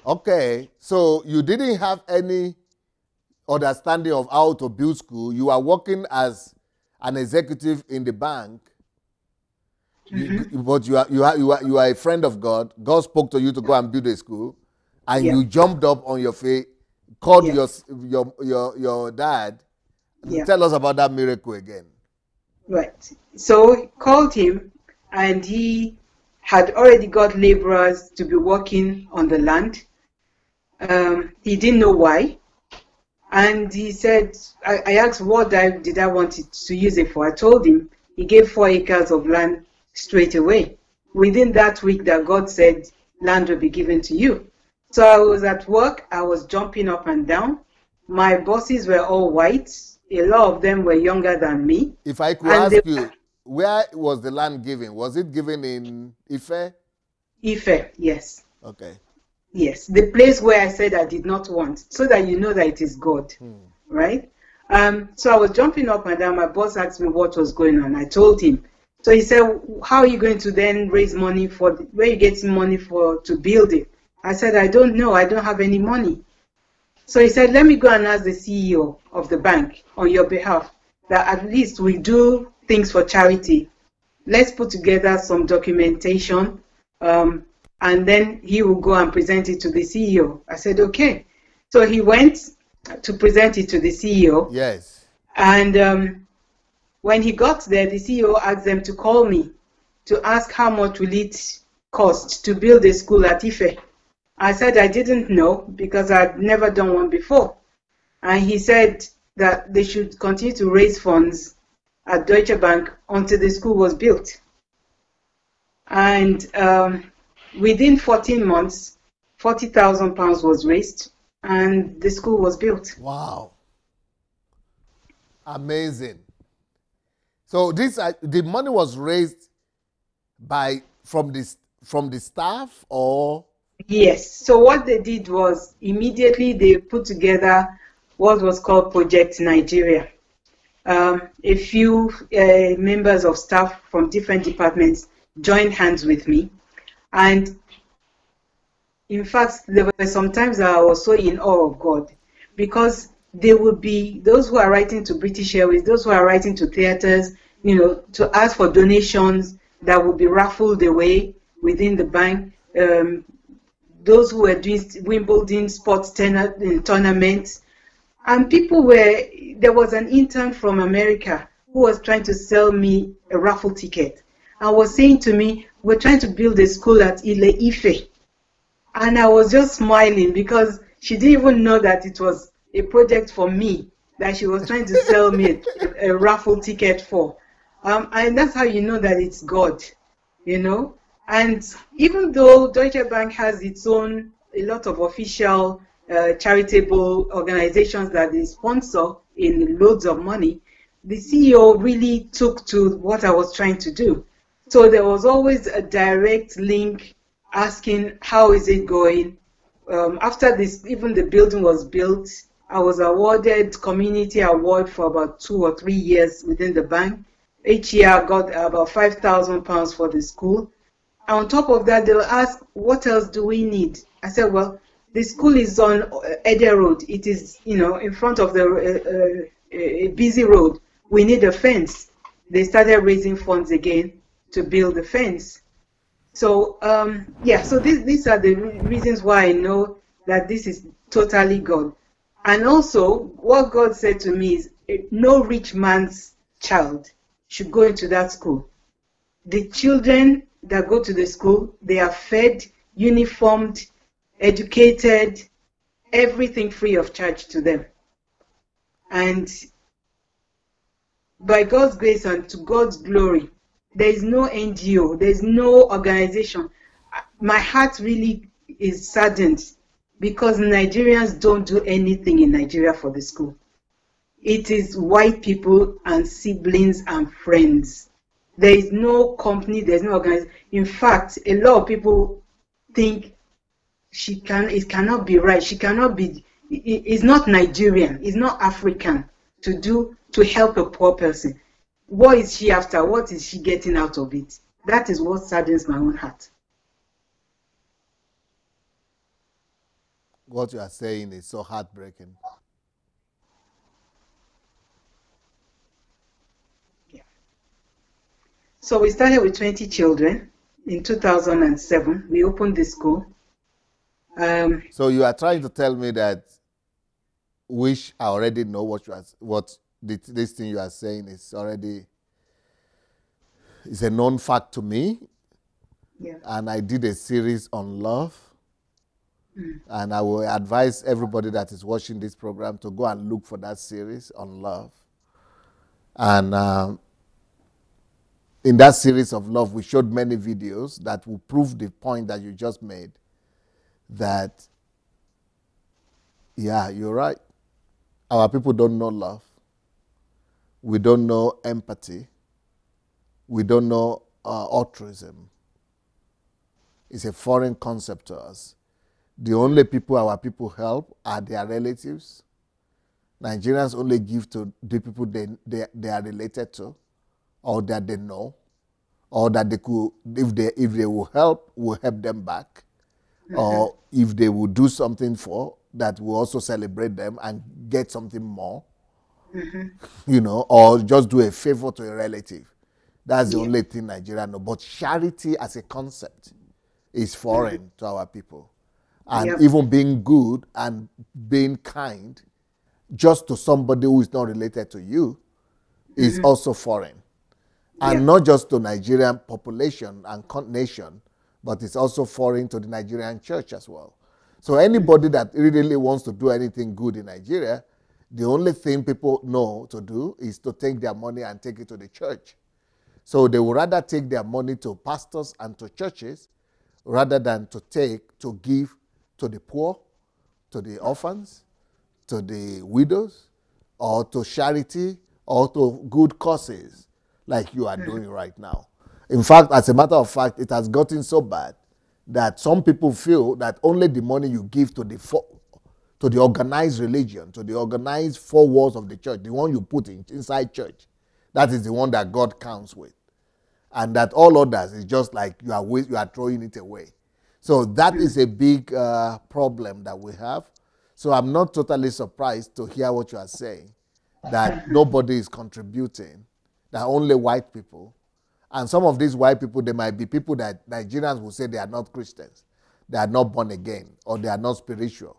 Okay, so you didn't have any understanding of how to build school. You are working as an executive in the bank, Mm-hmm. but you are a friend of God. God spoke to you to go and build a school, and Yeah. you jumped up on your feet, called Yeah. your dad. Yeah. Tell us about that miracle again. Right. So he called him, and he had already got laborers to be working on the land. He didn't know why. And he said, I asked what did I want it to use it for. I told him. He gave 4 acres of land straight away. Within that week that God said, land will be given to you. So I was at work. I was jumping up and down. My bosses were all white. A lot of them were younger than me. If I could And they ask you, where was the land given? Was it given in Ife? Ife, yes. Okay. Yes, the place where I said I did not want, so that you know that it is God, right? So I was jumping up and down. My boss asked me what was going on. I told him. So he said, "How are you going to then raise money for? Where are you getting money for to build it?" I said, "I don't know. I don't have any money." So he said, "Let me go and ask the CEO of the bank on your behalf that at least we do things for charity. Let's put together some documentation, and then he will go and present it to the CEO." I said, okay. So he went to present it to the CEO. Yes. And when he got there, the CEO asked them to call me to ask how much will it cost to build a school at Ife. I said I didn't know because I'd never done one before. And he said that they should continue to raise funds at Deutsche Bank until the school was built. And within 14 months, £40,000 was raised, and the school was built. Wow. Amazing. So the money was raised from the staff, or Yes. So what they did was immediately they put together what was called Project Nigeria. A few members of staff from different departments joined hands with me. And in fact, there were some times that I was so in awe of God, because there would be those who are writing to British Airways, those who are writing to theaters, to ask for donations that would be raffled away within the bank. Those who were doing Wimbledon sports tournaments. And there was an intern from America who was trying to sell me a raffle ticket and was saying to me, "We're trying to build a school at Ile Ife." And I was just smiling because she didn't even know that it was a project for me that she was trying to sell me a raffle ticket for. And that's how you know that it's God, you know. And even though Deutsche Bank has its own, a lot of official charitable organizations that they sponsor in loads of money, the CEO really took to what I was trying to do. So there was always a direct link asking, how is it going? After this, even the building was built, I was awarded community award for about 2 or 3 years within the bank. Each year I got about £5,000 for the school. And on top of that, they'll ask, what else do we need? I said, well, the school is on Ede Road. It is, in front of the a busy road. We need a fence. They started raising funds again to build the fence. So, so these are the reasons why I know that this is totally God. And also, what God said to me is, no rich man's child should go into that school. The children that go to the school, they are fed, uniformed, educated, everything free of charge to them. And by God's grace and to God's glory, there is no NGO, there is no organization. My heart really is saddened because Nigerians don't do anything in Nigeria for the school. It is white people and siblings and friends. There is no company, there's no organization. In fact, a lot of people think it cannot be right. She cannot be, it's not Nigerian, it's not African to help a poor person. What is she after? What is she getting out of it? That is what saddens my own heart. what you are saying is so heartbreaking. So we started with 20 children. In 2007, we opened the school. So you are trying to tell me that, which I already know this thing you are saying is already is a known fact to me. Yeah. And I did a series on love. And I will advise everybody that is watching this program to go and look for that series on love. And in that series of love, we showed many videos that will prove the point that you just made, that, yeah, you're right. Our people don't know love. We don't know empathy. We don't know altruism. It's a foreign concept to us. The only people our people help are their relatives. Nigerians only give to the people they are related to, or that they know, or that they could, if they will help them back, or if they will do something for, that will also celebrate them and get something more, or just do a favor to a relative. That's the only thing Nigeria know. But charity as a concept is foreign to our people. And even being good and being kind just to somebody who is not related to you is also foreign. And not just to Nigerian population and nation, but it's also foreign to the Nigerian church as well. So anybody that really wants to do anything good in Nigeria, the only thing people know to do is to take their money and take it to the church. So they would rather take their money to pastors and to churches rather than to give to the poor, to the orphans, to the widows, or to charity, or to good causes like you are doing right now. In fact, as a matter of fact, it has gotten so bad that some people feel that only the money you give to the organized religion, to the organized four walls of the church, the one you put inside church, that is the one that God counts with. And that all others is just like you are throwing it away. So that is a big problem that we have. So I'm not totally surprised to hear what you are saying, that nobody is contributing, that only white people. And some of these white people, they might be people that Nigerians will say they are not Christians, they are not born again, or they are not spiritual.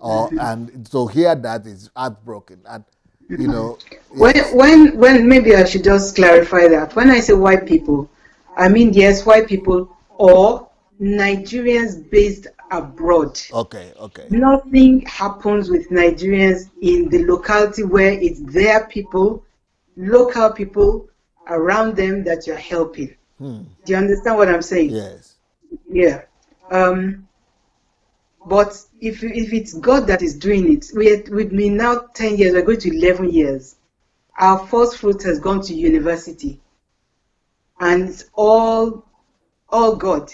And so here that is heartbroken. And, yes. When maybe I should just clarify that. When I say white people, I mean, yes, white people or Nigerians based abroad. Okay. Nothing happens with Nigerians in the locality where it's their people, local people around them that you're helping. Do you understand what I'm saying? Yes. Yeah. But if it's God that is doing it, with me now 10 years, we're going to 11 years. Our first fruit has gone to university. And it's all God.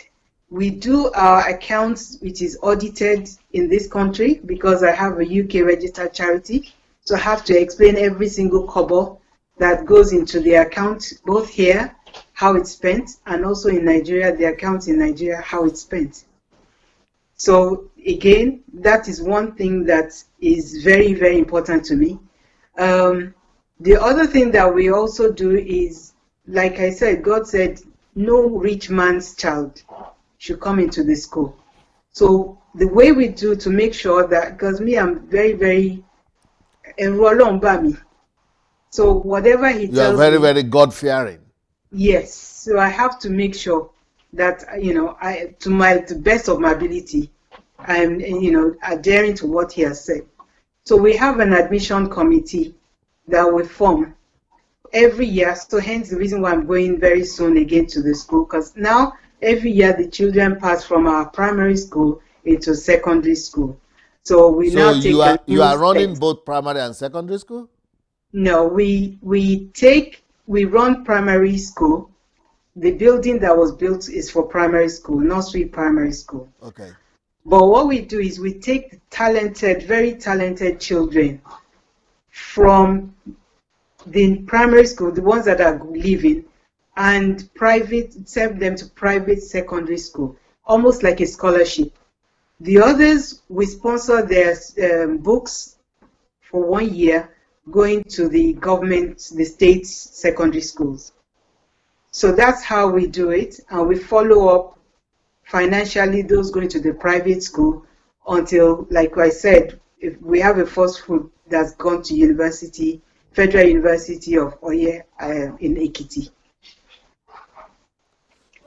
We do our accounts, which is audited in this country, because I have a UK registered charity. So I have to explain every single kobo that goes into the account, both here, how it's spent, and also in Nigeria, the account in Nigeria, how it's spent. So again, that is one thing that is very, very important to me. The other thing that we also do is, like I said, God said, no rich man's child should come into the school. So the way we do to make sure that, because me, I'm very, very so whatever he tells me, you are very, very God-fearing. Yes. So I have to make sure that, to the best of my ability, I'm, adhering to what he has said. So we have an admission committee that we form every year. So hence the reason why I'm going very soon again to the school, because now every year the children pass from our primary school into secondary school. So we now take you are running both primary and secondary school? No, we run primary school. The building that was built is for primary school, nursery primary school. Okay. But what we do is we take talented, very talented children from the primary school, the ones that are leaving, and send them to private secondary school, almost like a scholarship. The others, we sponsor their books for 1 year, going to the government, the state secondary schools. So that's how we do it, and we follow up financially those going to the private school until, like I said, if we have a first fruit that's gone to university, Federal University of Oye in Ekiti.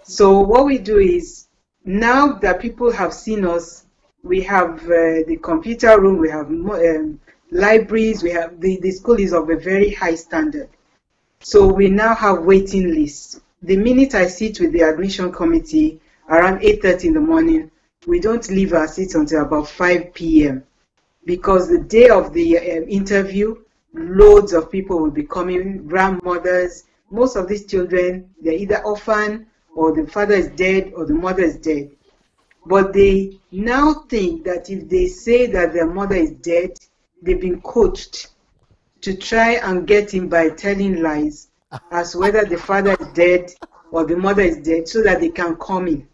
So what we do is, now that people have seen us, we have the computer room, we have libraries, we have the school is of a very high standard. So we now have waiting lists. The minute I sit with the admission committee around 8:30 in the morning, we don't leave our seats until about 5 p.m. because the day of the interview, loads of people will be coming, grandmothers. Most of these children, they're either orphan or the father is dead or the mother is dead. But they now think that if they say that their mother is dead, they've been coached to try and get in by telling lies as to whether the father is dead or the mother is dead, so that they can come in.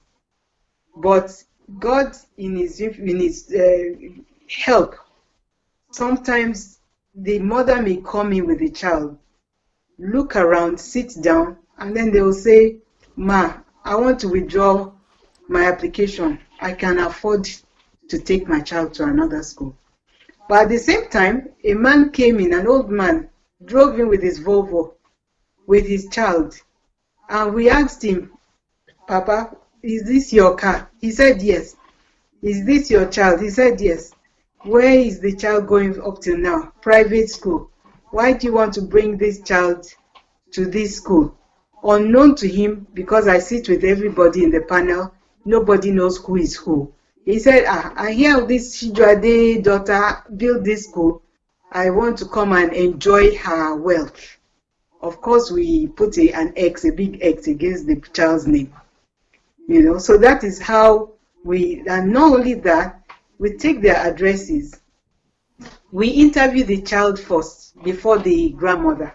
But God, in his help, sometimes the mother may come in with the child, look around, sit down, and then they will say, "Ma, I want to withdraw my application. I can afford to take my child to another school." But at the same time, a man came in, an old man, drove in with his Volvo, with his child. And we asked him, "Papa, is this your car?" He said, "Yes." "Is this your child?" He said, "Yes." "Where is the child going up till now?" "Private school." "Why do you want to bring this child to this school?" Unknown to him, because I sit with everybody in the panel, nobody knows who is who. He said, "I hear this Shijuade daughter built this school. I want to come and enjoy her wealth." Of course, we put an X, a big X against the child's name. So that is how and not only that, we take their addresses. We interview the child first before the grandmother.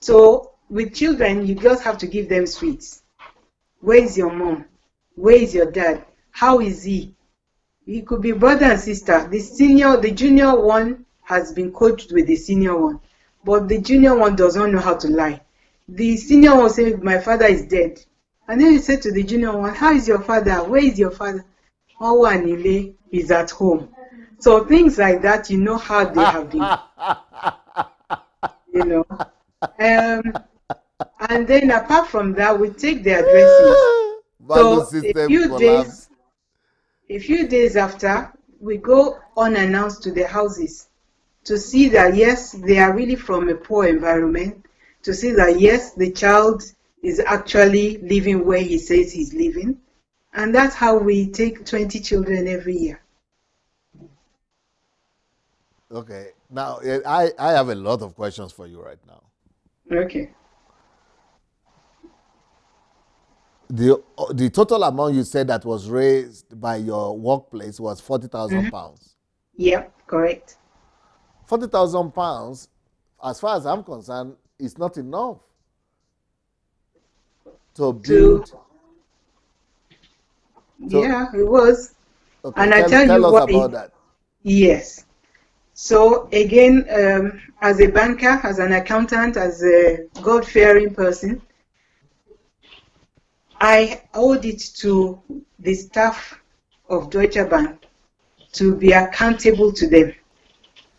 So with children, you just have to give them sweets. Where is your mom? Where is your dad? How is he? He could be brother and sister. The junior one has been coached with the senior one, but the junior one does not know how to lie. The senior one says, "My father is dead." And then he said to the junior one, "How is your father? Where is your father?" "Oh, Anile is at home." So things like that, how they have been, And then apart from that, we take the addresses. Value So system a few days after, we go unannounced to the houses to see that, yes, they are really from a poor environment, to see that, yes, the child is actually living where he says he's living. And that's how we take 20 children every year. Okay. Now, I have a lot of questions for you right now. Okay. The total amount you said that was raised by your workplace was £40,000. Yeah, correct. £40,000, as far as I'm concerned, is not enough to build. Yeah, it was. Okay, And I tell you us what. About that. Yes. So again, as a banker, as an accountant, as a God-fearing person, I owed it to the staff of Deutsche Bank to be accountable to them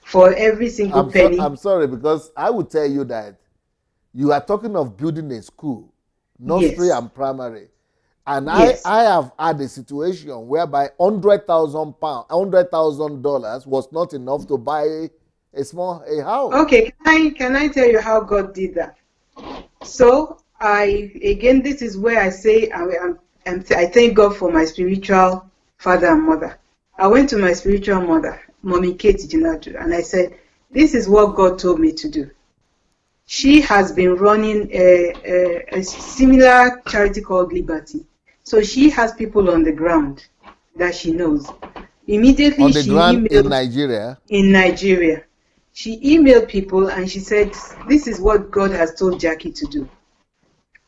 for every single penny. I'm sorry, because I would tell you that you are talking of building a school, nursery and primary. And yes. I have had a situation whereby $100,000 was not enough to buy a house. Okay, can I tell you how God did that? So this is where I say I thank God for my spiritual father and mother. I went to my spiritual mother, Mommy Kate Jinadu, and I said, "This is what God told me to do." She has been running a similar charity called Liberty. So she has people on the ground that she knows. Immediately on the ground in Nigeria? In Nigeria. She emailed people and she said, "This is what God has told Jackie to do.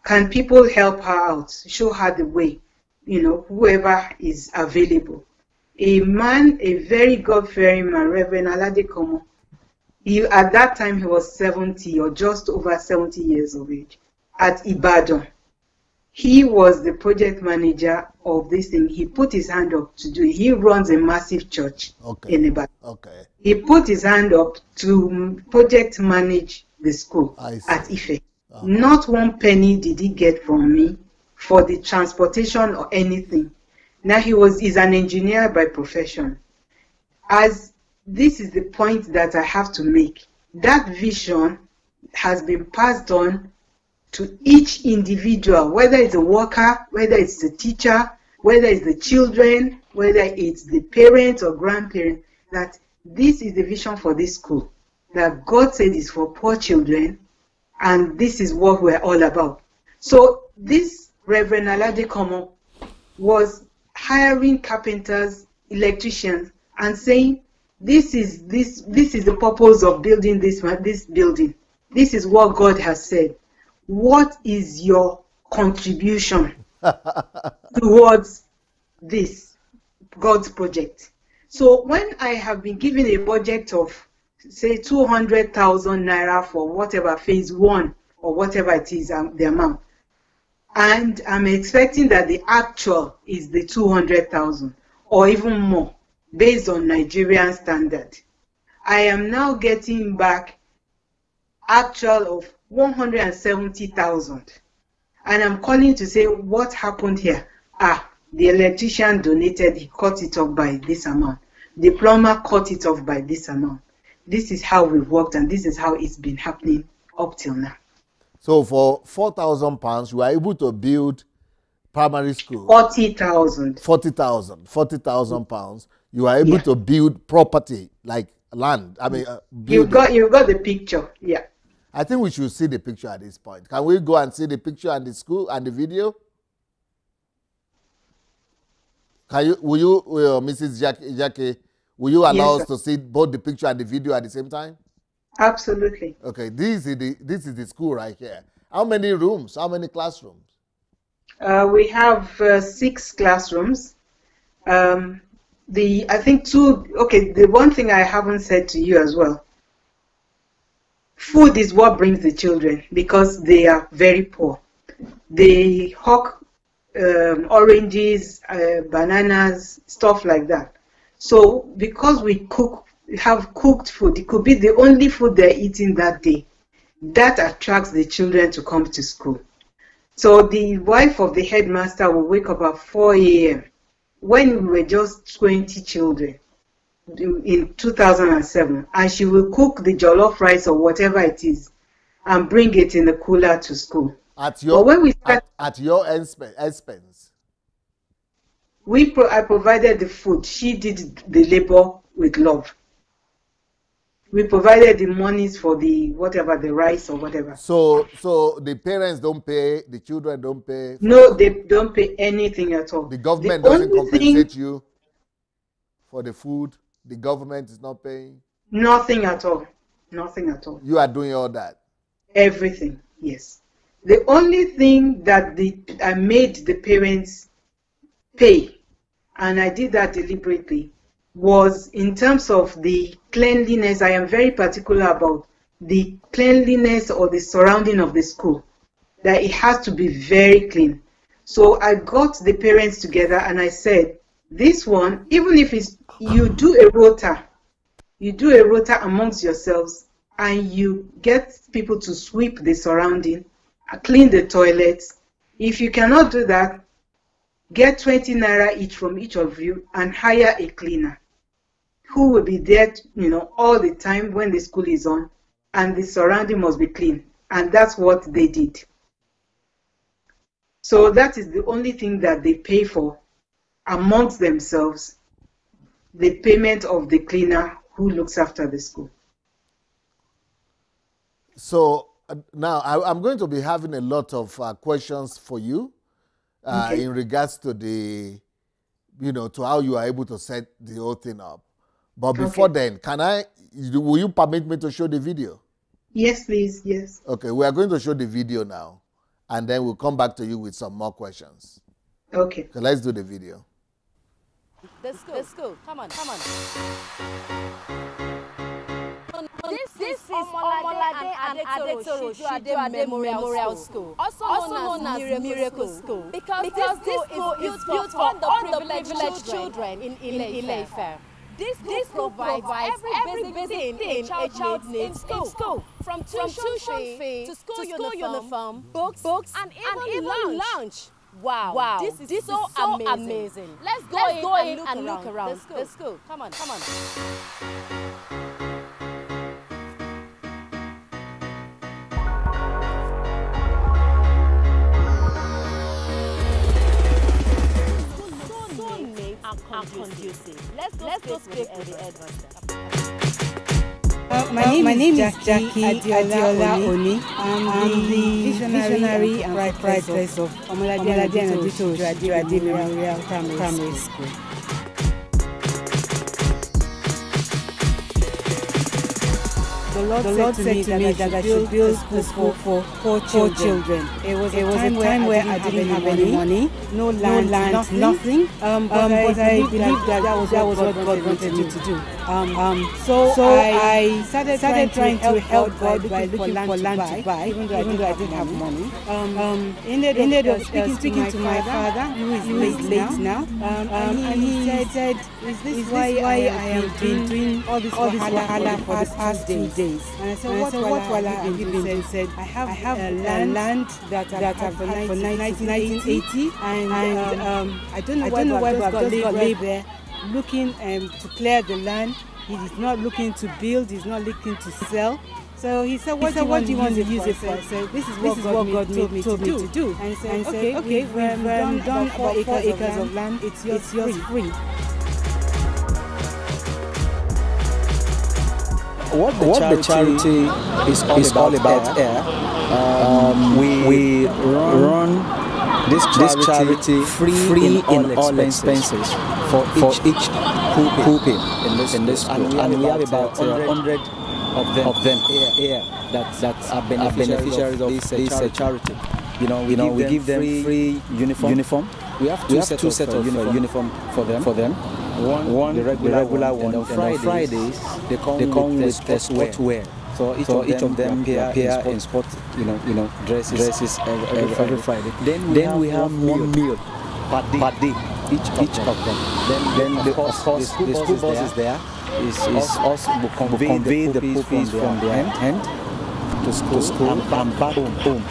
Can people help her out? Show her the way, whoever is available." A man, a very God-fearing man, Reverend Aladekomo, at that time he was 70 or just over 70 years of age, at Ibadan. He was the project manager of this thing. He put his hand up to do it. He runs a massive church in Ibadan. Okay. He put his hand up to project manage the school at Ife. Not one penny did he get from me for the transportation or anything. Now he's an engineer by profession. As this is the point that I have to make. That vision has been passed on to each individual, whether it's a worker, whether it's the teacher, whether it's the children, whether it's the parents or grandparents, that this is the vision for this school, that God said is for poor children, and this is what we're all about. So this Reverend Adelaja was hiring carpenters, electricians, and saying, this is the purpose of building this building. This is what God has said. What is your contribution towards this God's project? So when I have been given a budget of, say, 200,000 naira for whatever phase 1 or whatever it is, the amount, and I'm expecting that the actual is the 200,000 or even more based on Nigerian standard, I am now getting back actual of 170,000, and I'm calling to say, what happened here? The electrician donated, he cut it off by this amount. The plumber cut it off by this amount. This is how we worked, and this is how it's been happening up till now. So for £4,000, you are able to build primary school. 40,000. 40,000 pounds. You are able to build property like land. I mean, you got the picture. Yeah. I think we should see the picture at this point. Can we go and see the picture and the school and the video? Can you? Will you, Mrs. Jackie? Will you allow us to see both the picture and the video at the same time? Absolutely. Okay. This is the school right here. How many rooms? How many classrooms? We have 6 classrooms. I think 2. Okay. The one thing I haven't said to you as well. Food is what brings the children because they are very poor. They hawk oranges, bananas, stuff like that. So because we have cooked food, it could be the only food they're eating that day. That attracts the children to come to school. So the wife of the headmaster will wake up at 4 a.m. when we were just 20 children in 2007, and she will cook the jollof rice or whatever it is and bring it in the cooler to school. At your expense. I provided the food. She did the labor with love. We provided the monies for the rice or whatever. So the parents don't pay, the children don't pay? No, they don't pay anything at all. The government doesn't compensate you for the food? The government is not paying? Nothing at all. Nothing at all. You are doing all that? Everything, yes. The only thing that I made the parents pay, and I did that deliberately, was in terms of the cleanliness. I am very particular about the cleanliness or the surrounding of the school, that it has to be very clean. So I got the parents together and I said, this one, even if you do a rota amongst yourselves and you get people to sweep the surrounding, clean the toilets. If you cannot do that, get 20 naira each from each of you and hire a cleaner who will be there, all the time when the school is on, and the surrounding must be clean. And that's what they did. So that is the only thing that they pay for amongst themselves, the payment of the cleaner who looks after the school. So now I'm going to be having a lot of questions for you in regards to the, to how you are able to set the whole thing up. But before then, will you permit me to show the video? Yes, please. Yes. Okay, we are going to show the video now, and then we'll come back to you with some more questions. Okay. So let's do the video. Let's go. Come on. This is Omolade and Adetoro Shijuade Memorial School, also known as Miracle School, because this school is built for underprivileged children in Ile-Ife. This school provides every basic thing a child needs in school, from tuition fee to school uniform, books, and even lunch. Wow, this is so amazing. Let's go in and look around the school. Come on. And conducive. Let's go speak with the headmaster. My name is Jackie Adelaja Oni. I'm the visionary and proprietress of Omolade and Adetoro Shijuade Memorial Primary School. The Lord said to me that I should build a school for poor children. It was a time where I didn't have any money, no land, nothing. But I believed that was what God wanted me to do. So I started trying to help God by looking for land to buy, even though I didn't have money. Ended up speaking to my father, who is late now, and he said, "Is this why I have been doing all this wahala for the past 2 days?" And I said, "What wahala have you been?" He said, "I have land that I've had for 1980, and I don't know why, but I've just got laid there, looking to clear the land. He is not looking to build, he's not looking to sell." So he said, what do you want to use it for? I said, this is what God told me to do. And he said, okay, we've done 4 acres of land, it's yours free. What the charity is all about here, we run this charity free in all expenses for each pupil in this school, and we have about 100 of them here that are beneficiaries of this charity. We give them free uniform. We have two sets of uniform for them. One the regular one, and on Fridays they come with sportswear. So each of them appear in sport, dresses every Friday. Then we have 1 meal per day, each of them. Then of course the school bus is there. Is us will convey the pupils from their hand to school and back home.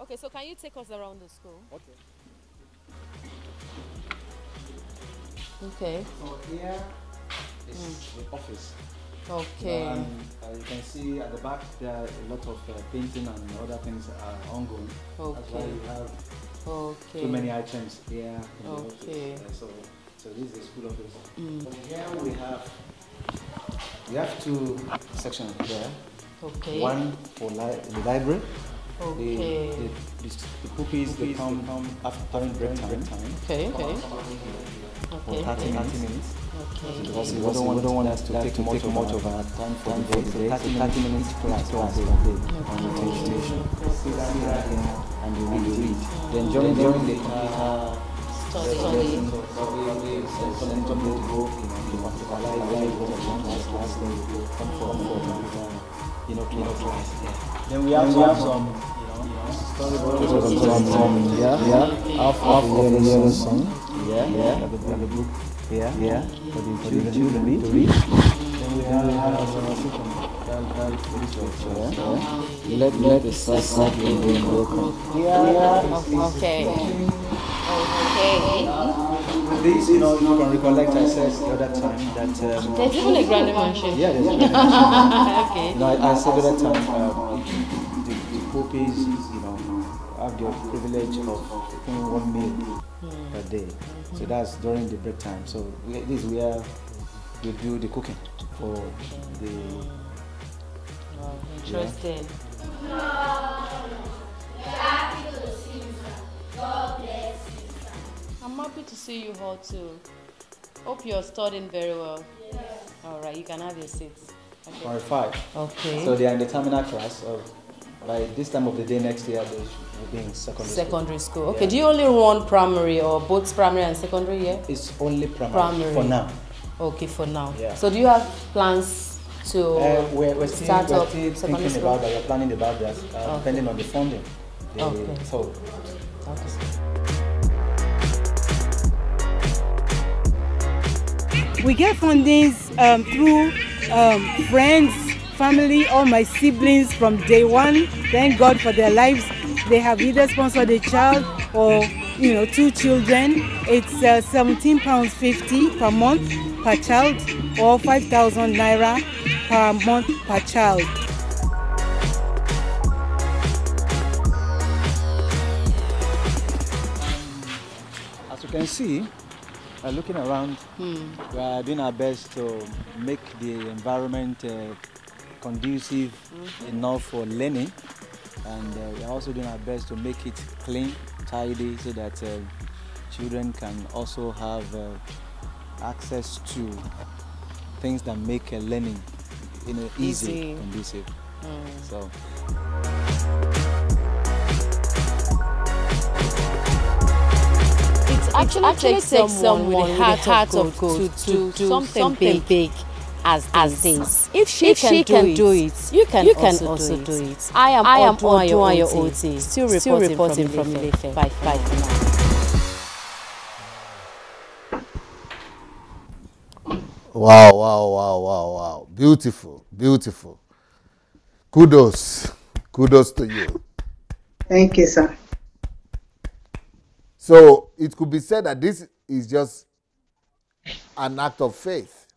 Okay, so can you take us around the school? Okay. So here is the office. Okay. You can see at the back there are a lot of painting and other things are ongoing. Okay. That's why we have too many items here in the office. So this is the school office. So here we have 2 sections there. Okay. One for the library. Okay. The pupils they come after break time. Okay. For 30 minutes. Okay. Because we don't want us to take much of our time for the day. 30 minutes class per day. And we take and we read. Then during the Study. Then we have some storyboards from half of the yellow song. The book. For the children to read. Then we have let the sad be broken. This, you can recollect I said the other time that there's even a grand mansion. Yeah, there's Okay. I said the other time the pupils, have the privilege of taking 1 meal per day. So that's during the break time. So this is where we do the cooking for Wow, interesting. I'm happy to see you all too. Hope you're studying very well. All right, you can have your seats. Okay. Or 5. Okay. So they are in the terminal class. Of, by this time of the day next year, they will be in secondary school. Okay. Yeah. Do you only run primary or both primary and secondary? Yeah. It's only primary for now. Okay, for now. Yeah. So do you have plans to we're start still up thinking secondary school? about that. We're planning about that, depending on the funding. Okay. So. We get fundings through friends, family, all my siblings from day one. Thank God for their lives. They have either sponsored a child or 2 children. It's £17.50 per month per child, or 5,000 naira per month per child. As you can see, looking around, we are doing our best to make the environment conducive enough for learning, and we are also doing our best to make it clean, tidy, so that children can also have access to things that make learning easy, conducive. So. It actually takes someone with a heart of gold to do something big as this. If she can do it, you can also do it. I am Oduayo OT, still reporting from Ilefe. Bye for now. Wow. Beautiful. Kudos to you. Thank you, sir. So it could be said that this is just an act of faith.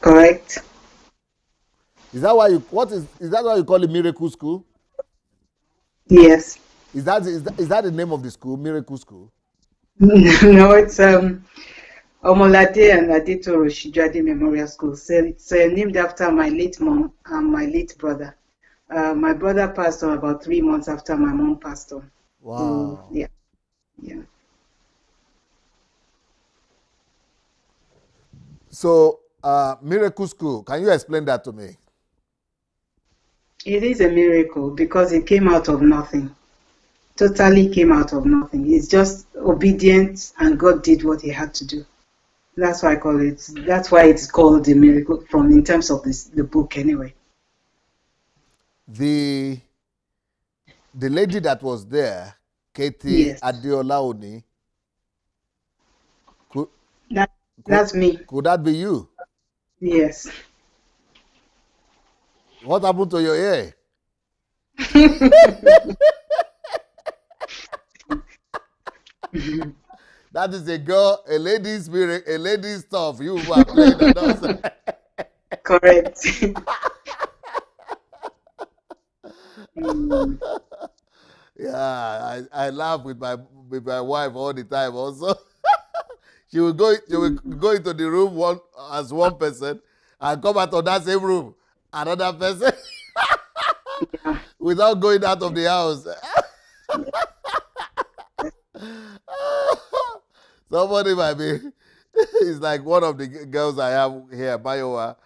Correct. Is that why you call it Miracle School? Yes. Is that the name of the school, Miracle School? No, it's Omolade and Adetoro Shijade Memorial School. So it's named after my late mom and my late brother. My brother passed on about 3 months after my mom passed on. Wow. Yeah. So, Miracle School, can you explain that to me? It is a miracle because it came out of nothing. Totally came out of nothing. It's just obedience, and God did what He had to do. That's why I call it. That's why it's called the miracle, from in terms of the book, anyway. The lady that was there, Katie Yes. Adelaja Oni. That's me. Could that be you? Yes. What happened to your ear? That is a girl, a lady's spirit, a lady's stuff. You were playing that. Correct. Yeah, I laugh with my wife all the time. Also, she will go into the room as one person and come out of that same room another person without going out of the house. Somebody might be. It's like one of the girls I have here, Bayowa.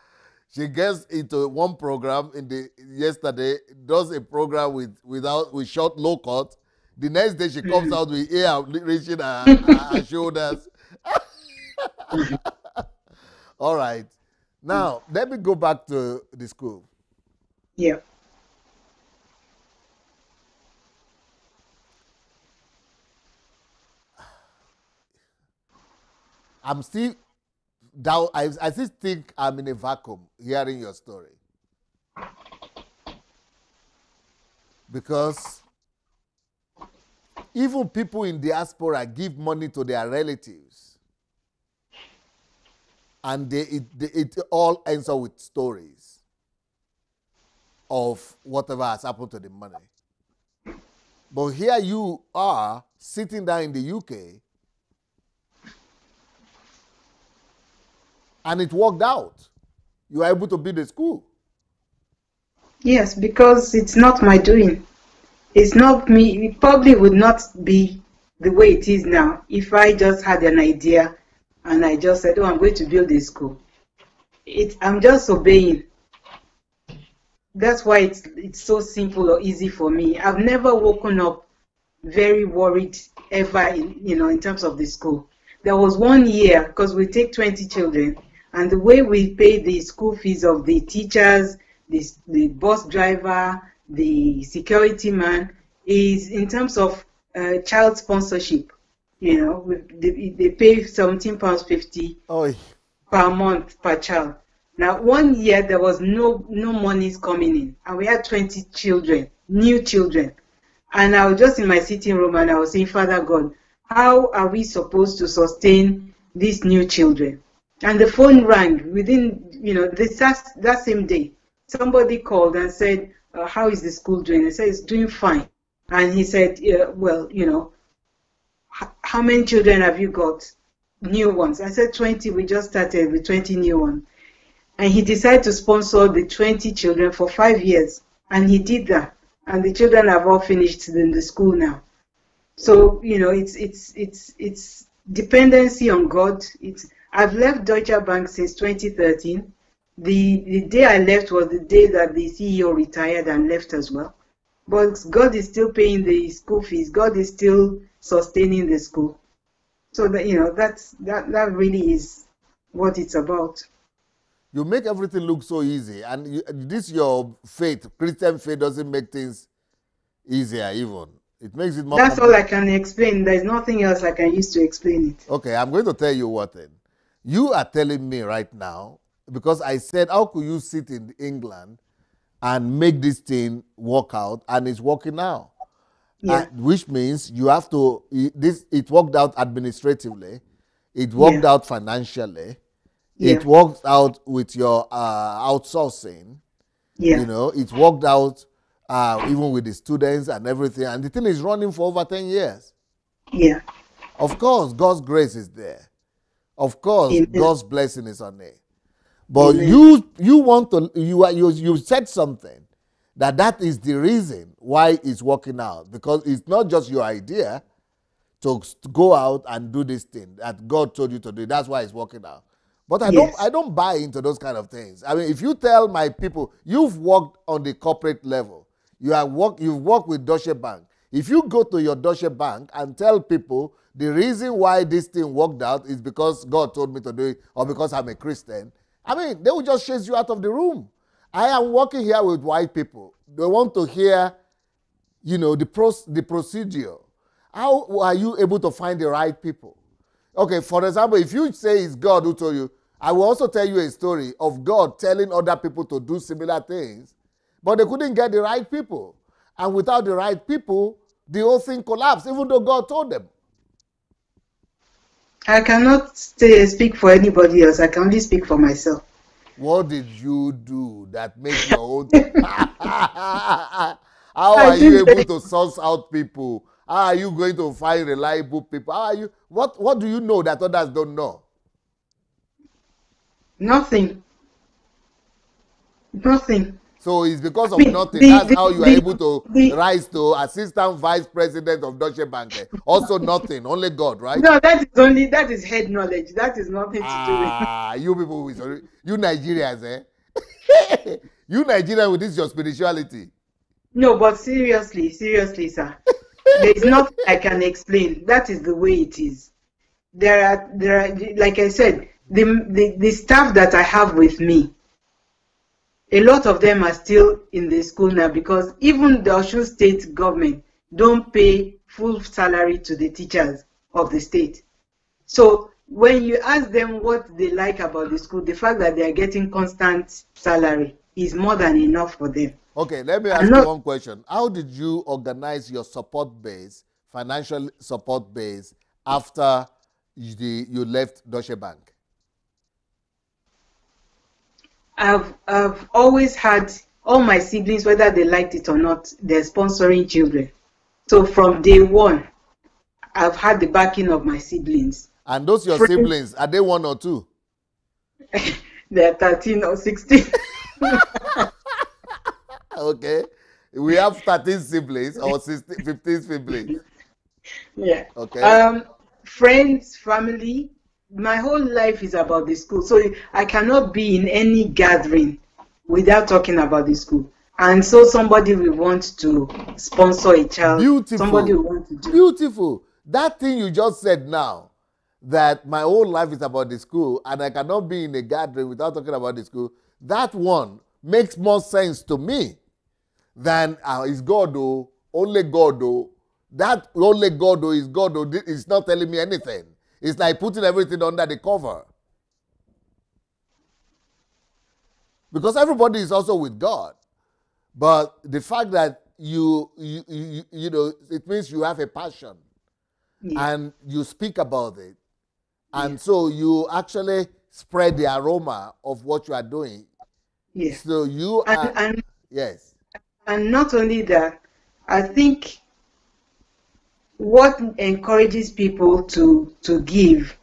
She gets into one program yesterday, does a program with short low cut. The next day she comes out with hair reaching her shoulders. All right. Now, let me go back to the school. Yeah. I'm still down. I still think I'm in a vacuum hearing your story. Because even people in diaspora give money to their relatives. And it all ends up with stories of whatever has happened to the money. But here you are sitting down in the UK, and it worked out. You are able to build a school. Yes, because it's not my doing. It's not me. It probably would not be the way it is now if I just had an idea and I just said, oh, I'm going to build a school. I'm just obeying. That's why it's so simple or easy for me. I've never woken up very worried ever in terms of the school. There was 1 year, because we take 20 children, and the way we pay the school fees of the teachers, the bus driver, the security man, is in terms of child sponsorship. They pay £17.50 per month per child. Now, 1 year there was no monies coming in, and we had 20 children, new children. And I was just in my sitting room and I was saying, Father God, how are we supposed to sustain these new children? And the phone rang within, that same day. Somebody called and said, how is the school doing? I said, it's doing fine. And he said, how many children have you got? New ones. I said, 20. We just started with 20 new ones. And he decided to sponsor the 20 children for 5 years. And he did that. And the children have all finished in the school now. So, it's dependency on God. I've left Deutsche Bank since 2013. The day I left was the day that the CEO retired and left as well. But God is still paying the school fees. God is still sustaining the school. So that really is what it's about. You make everything look so easy, and your faith, Christian faith, doesn't make things easier even. It makes it more That's all I can explain. There's nothing else I can use to explain it. Okay, I'm going to tell you what then. You are telling me right now, because I said, how could you sit in England and make this thing work out, and it's working out? Yeah. Which means you have to, it worked out administratively, it worked out financially, it worked out with your outsourcing. Yeah. It worked out even with the students and everything. And the thing is running for over 10 years. Yeah. Of course, God's grace is there. Of course, Amen. God's blessing is on it. But you said something that is the reason why it's working out. Because it's not just your idea to go out and do this thing that God told you to do. That's why it's working out. But I don't buy into those kind of things. I mean, if you tell my people, you've worked on the corporate level, you've worked with Deutsche Bank. If you go to your Deutsche Bank and tell people the reason why this thing worked out is because God told me to do it or because I'm a Christian, I mean, they will just chase you out of the room. I am working here with white people. They want to hear, the procedure. How are you able to find the right people? Okay, for example, if you say it's God who told you, I will also tell you a story of God telling other people to do similar things, but they couldn't get the right people. And without the right people, the whole thing collapsed, even though God told them. I cannot speak for anybody else. I can only speak for myself. What did you do that makes your own? How are you able to source out people? How are you going to find reliable people? How are you? What do you know that others don't know? Nothing. So it's because of nothing. That's how you are able to rise to assistant vice president of Deutsche Bank. Also nothing, only God, right? No, that is head knowledge. That is nothing to do with. You people, you Nigerians, you Nigerians with this your spirituality. No, but seriously, sir. There is nothing I can explain. That is the way it is. There are, like I said, the staff that I have with me, a lot of them are still in the school now because even the Osun state government don't pay full salary to the teachers of the state. So when you ask them what they like about the school, the fact that they are getting constant salary is more than enough for them. Okay, let me ask you one question. How did you organize your support base, financial support base, after you left Deutsche Bank? I've always had all my siblings, whether they liked it or not, they're sponsoring children. So from day one, I've had the backing of my siblings. And those your siblings, are they 1 or 2? They're 13 or 16. Okay. We have 13 siblings or 16, 15 siblings. Yeah. Okay. Friends, family. My whole life is about the school. So I cannot be in any gathering without talking about the school. And so somebody will want to sponsor a child. Somebody Beautiful. will want to do. Beautiful. That thing you just said now, that my whole life is about the school and I cannot be in a gathering without talking about the school, that one makes more sense to me than is God though, only God though. That only God though is God though is not telling me anything. It's like putting everything under the cover. Because everybody is also with God. But the fact that you know, it means you have a passion. Yeah. And you speak about it. And Yeah. so you actually spread the aroma of what you are doing. Yeah. So you are, And yes. and not only that, I think what encourages people to give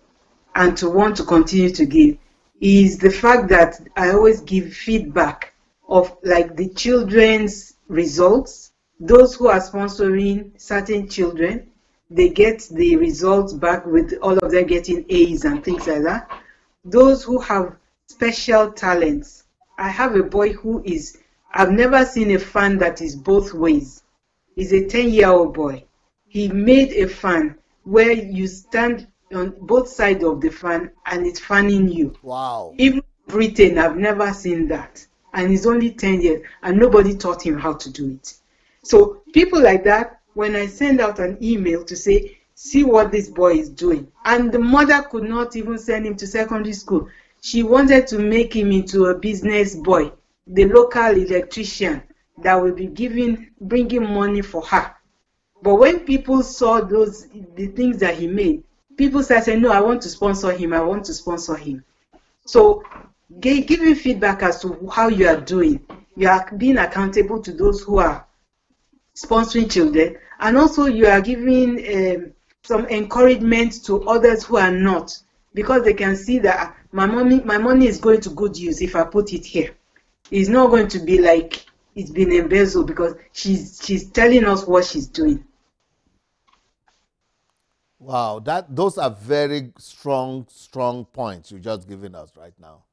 and to want to continue to give is the fact that I always give feedback of like the children's results. Those who are sponsoring certain children, they get the results back with all of them getting A's and things like that. Those who have special talents. I have a boy who is, I've never seen a fan that is both ways. He's a 10-year-old boy. He made a fan where you stand on both sides of the fan and it's fanning you. Wow. Even Britain, I've never seen that. And he's only 10 years and nobody taught him how to do it. So people like that, when I send out an email to say, see what this boy is doing, and the mother could not even send him to secondary school. She wanted to make him into a business boy, the local electrician that will be bringing money for her. But when people saw the things that he made, people started saying, no, I want to sponsor him, I want to sponsor him. So giving feedback as to how you are doing, you are being accountable to those who are sponsoring children, and also you are giving some encouragement to others who are not, because they can see that my money is going to good use if I put it here. It's not going to be like it's been embezzled, because she's telling us what she's doing. Wow, those are very strong points you just given us right now.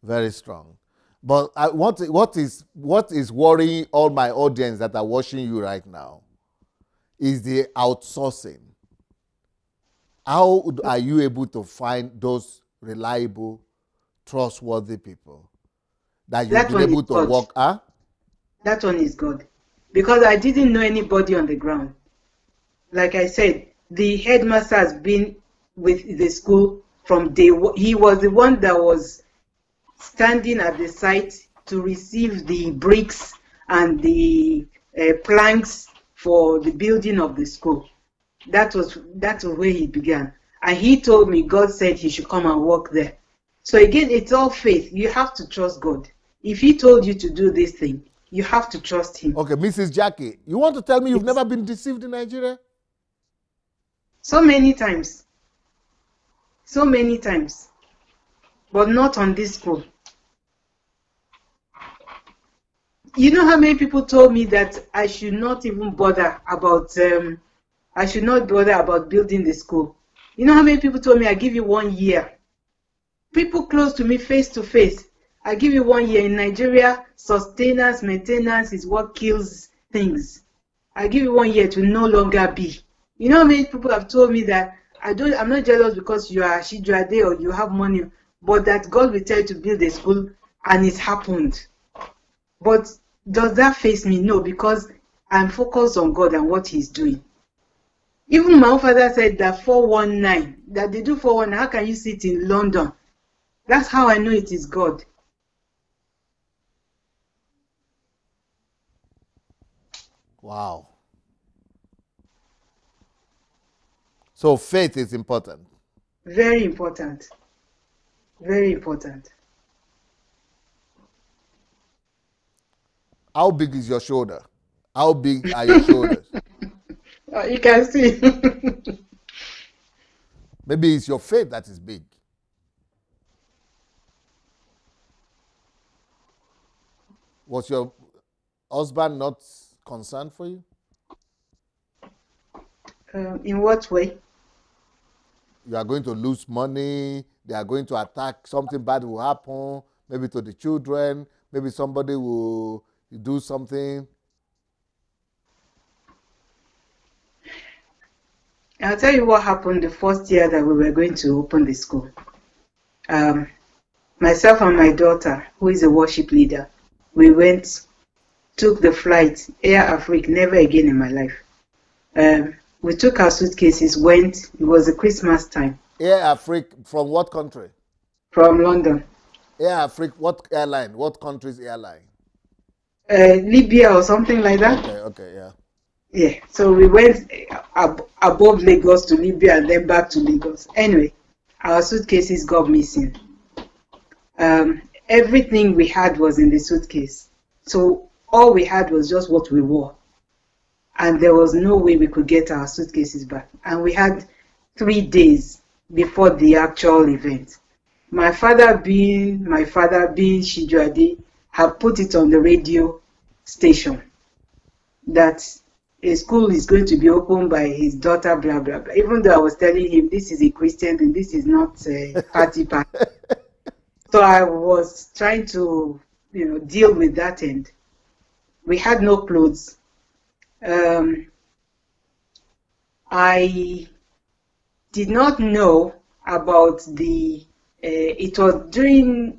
Very strong. But what is worrying all my audience that are watching you right now is the outsourcing. How are you able to find those reliable, trustworthy people that you've been able to work? Huh? That one is God. Because I didn't know anybody on the ground. Like I said, the headmaster has been with the school from day one. He was the one that was standing at the site to receive the bricks and the planks for the building of the school. That's where he began. And he told me God said he should come and work there. So again, it's all faith. You have to trust God. If he told you to do this thing, you have to trust him. Okay, Mrs. Jackie, you want to tell me you've never been deceived in Nigeria? So many times. So many times. But not on this school. You know how many people told me that I should not even bother about building the school? You know how many people told me I give you 1 year? People close to me face to face. I give you 1 year. In Nigeria, sustenance, maintenance is what kills things. I give you 1 year to no longer be. You know how many people have told me that I'm not jealous because you are Shijuade or you have money, but that God will tell you to build a school and it's happened. But does that faze me? No, because I'm focused on God and what he's doing. Even my own father said that 419, that they do 419, how can you sit in London? That's how I know it is God. Wow. So faith is important. Very important. Very important. How big is your shoulder? How big are your shoulders? You can see. Maybe it's your faith that is big. What's your husband not concerned for you? In what way? You are going to lose money, they are going to attack, something bad will happen, maybe to the children, maybe somebody will do something. I'll tell you what happened the first year that we were going to open the school. Myself and my daughter, who is a worship leader, we went, took the flight, Air Afrique, never again in my life. We took our suitcases, went, it was a Christmas time. Air Afrique, from what country? From London. Air Afrique, what airline? What country's airline? Libya or something like that. Okay, yeah. Yeah, so we went above Lagos to Libya and then back to Lagos. Anyway, our suitcases got missing. Everything we had was in the suitcase. So all we had was just what we wore. And there was no way we could get our suitcases back. And we had 3 days before the actual event. My father being Shijuade, had put it on the radio station that a school is going to be opened by his daughter, blah, blah, blah. Even though I was telling him this is a Christian and this is not a party. So I was trying to, deal with that end. We had no clothes. I did not know about it was during,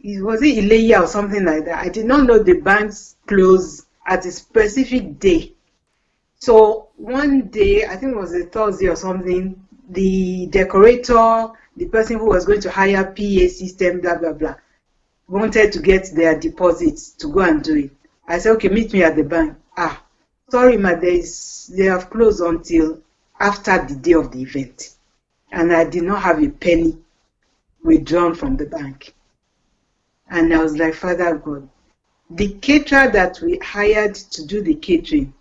was it Ileya or something like that? I did not know the banks closed at a specific day. So one day, I think it was a Thursday or something, the decorator, the person who was going to hire PA system, blah, blah, blah, wanted to get their deposits to go and do it. I said, okay, meet me at the bank. Sorry, ma, they have closed until after the day of the event. And I did not have a penny withdrawn from the bank. And I was like, Father God, the caterer that we hired to do the catering,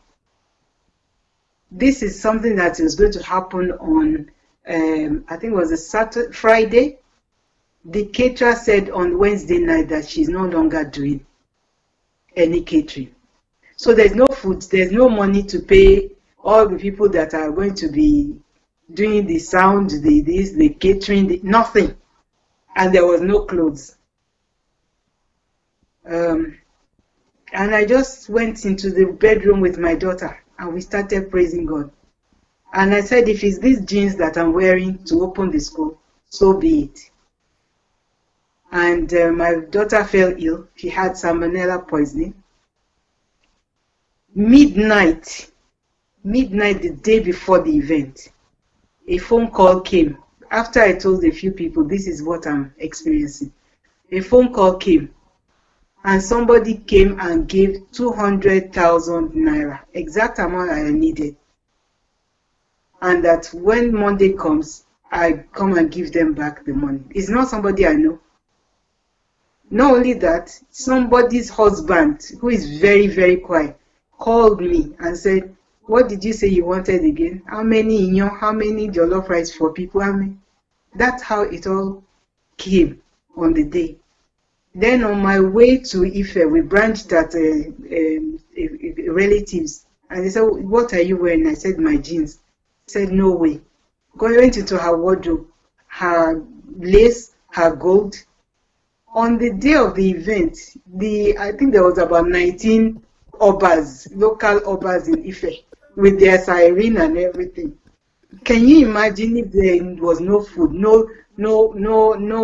this is something that is going to happen on, I think it was a Friday. The caterer said on Wednesday night that she's no longer doing any catering. So there's no food, there's no money to pay all the people that are going to be doing the sound, the catering, nothing. And there was no clothes. And I just went into the bedroom with my daughter and we started praising God. And I said, if it's these jeans that I'm wearing to open the school, so be it. And my daughter fell ill. She had salmonella poisoning. Midnight, the day before the event, a phone call came. After I told a few people, this is what I'm experiencing. A phone call came. And somebody came and gave 200,000 naira, exact amount I needed. And that when Monday comes, I come and give them back the money. It's not somebody I know. Not only that, somebody's husband, who is very, very quiet, called me and said, what did you say you wanted again? How many inyo? How many jollof rice for people? How many? That's how it all came on the day. Then on my way to Ife, we branched at relatives. And they said, what are you wearing? I said, my jeans. I said, no way. Went into her wardrobe, her lace, her gold. On the day of the event, I think there was about 19 obas, local obas in Ife, with their siren and everything. Can you imagine if there was no food, no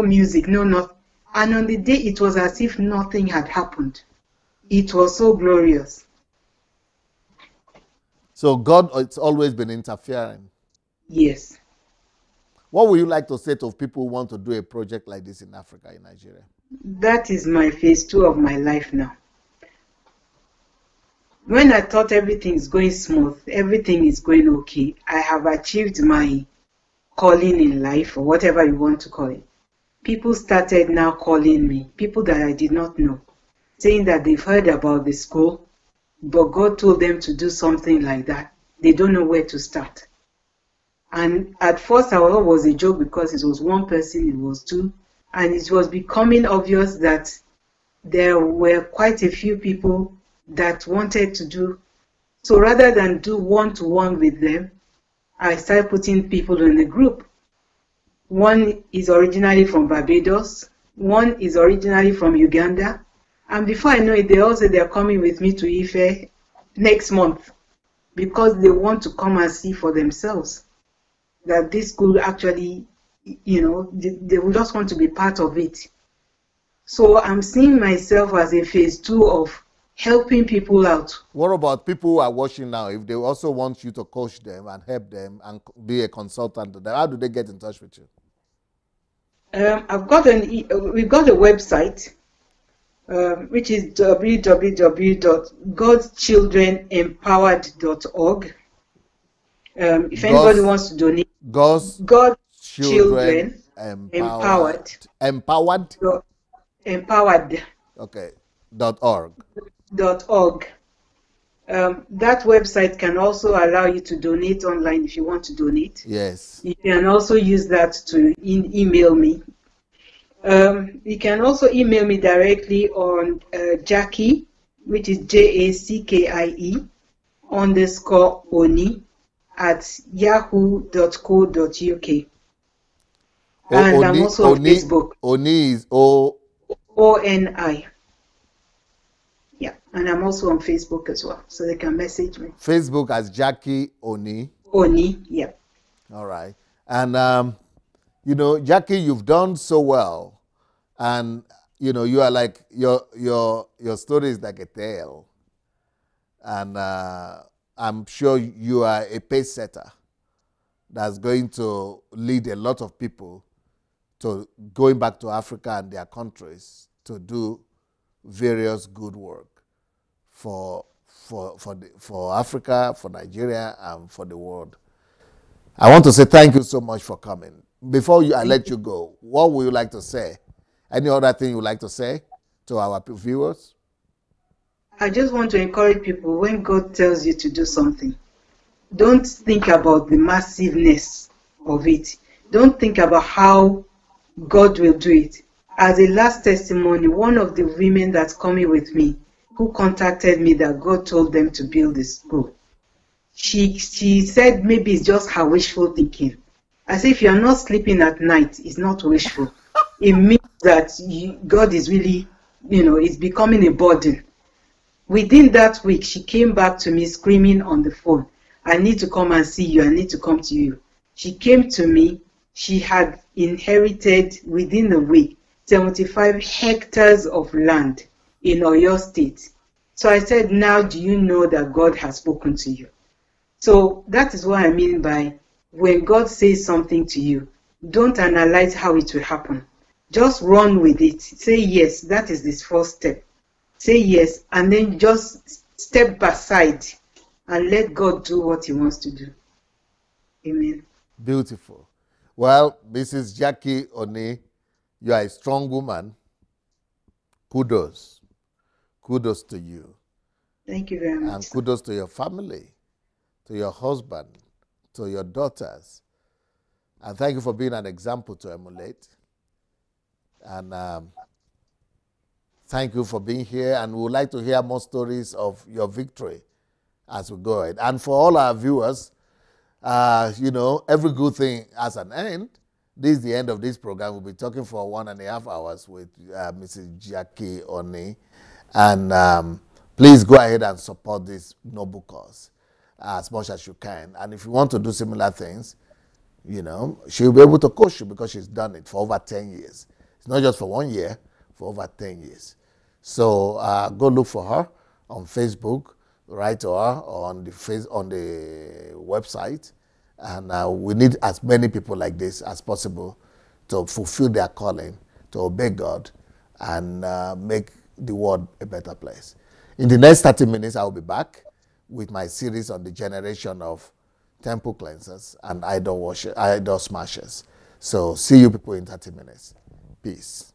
music, no nothing? And on the day, it was as if nothing had happened. It was so glorious. So God has always been interfering. Yes. What would you like to say to people who want to do a project like this in Africa, in Nigeria? That is my phase 2 of my life now. When I thought everything is going smooth, everything is going okay, I have achieved my calling in life, or whatever you want to call it. People started now calling me, people that I did not know, saying that they've heard about the school, but God told them to do something like that. They don't know where to start. And at first I thought it was a joke because it was one person, it was two, and it was becoming obvious that there were quite a few people that wanted to do. So rather than do one-to-one with them, I started putting people in a group. One is originally from Barbados, one is originally from Uganda, and before I know it, they all say they're coming with me to Ife next month because they want to come and see for themselves that this school actually, they will just want to be part of it. So I'm seeing myself as a phase 2 of helping people out. What about people who are watching now? If they also want you to coach them and help them and be a consultant to them, how do they get in touch with you? We've got a website, which is www.godschildrenempowered.org. If anybody wants to donate, God's Children Empowered. Empowered. Okay. .org. .org. That website can also allow you to donate online if you want to donate. Yes. You can also use that to email me. You can also email me directly on Jackie, which is JACKIE _Oni at yahoo.co.uk. And I'm also on Facebook. Oni is ONI. Yeah, and I'm also on Facebook as well, so they can message me. Facebook as Jackie Oni. Oni, yeah. All right. And, Jackie, you've done so well. And, you are like, your story is like a tale. And I'm sure you are a pace setter that's going to lead a lot of people to going back to Africa and their countries to do various good work for Africa, for Nigeria, and for the world. I want to say thank you so much for coming. Before I let you go, what would you like to say? Any other thing you would like to say to our viewers? I just want to encourage people, when God tells you to do something, don't think about the massiveness of it. Don't think about how God will do it. As a last testimony, one of the women that's coming with me, who contacted me that God told them to build this school, she said maybe it's just her wishful thinking. I say, if you're not sleeping at night, it's not wishful. It means that God is really, it's becoming a burden. Within that week, she came back to me screaming on the phone, I need to come and see you, I need to come to you. She came to me, she had inherited within a week 75 hectares of land in Oyo State. So I said, now do you know that God has spoken to you? So that is what I mean by when God says something to you, don't analyze how it will happen. Just run with it. Say yes, that is this first step. Say yes, and then just step aside and let God do what he wants to do. Amen. Beautiful. Well, Mrs. Jackie Oni, you are a strong woman. Kudos. Kudos to you. Thank you very much. And kudos to your family, to your husband, to your daughters. And thank you for being an example to emulate. And thank you for being here. And we would like to hear more stories of your victory as we go ahead. And for all our viewers, every good thing has an end. This is the end of this program. We'll be talking for 1.5 hours with Mrs. Jackie Oni. And please go ahead and support this noble cause as much as you can. And if you want to do similar things, she'll be able to coach you because she's done it for over 10 years. It's not just for 1 year, for over 10 years. So go look for her on Facebook, write to her on the website. And we need as many people like this as possible to fulfill their calling, to obey God, and make the world a better place. In the next 30 minutes, I will be back with my series on the generation of temple cleansers and idol smashers. So see you people in 30 minutes. Peace.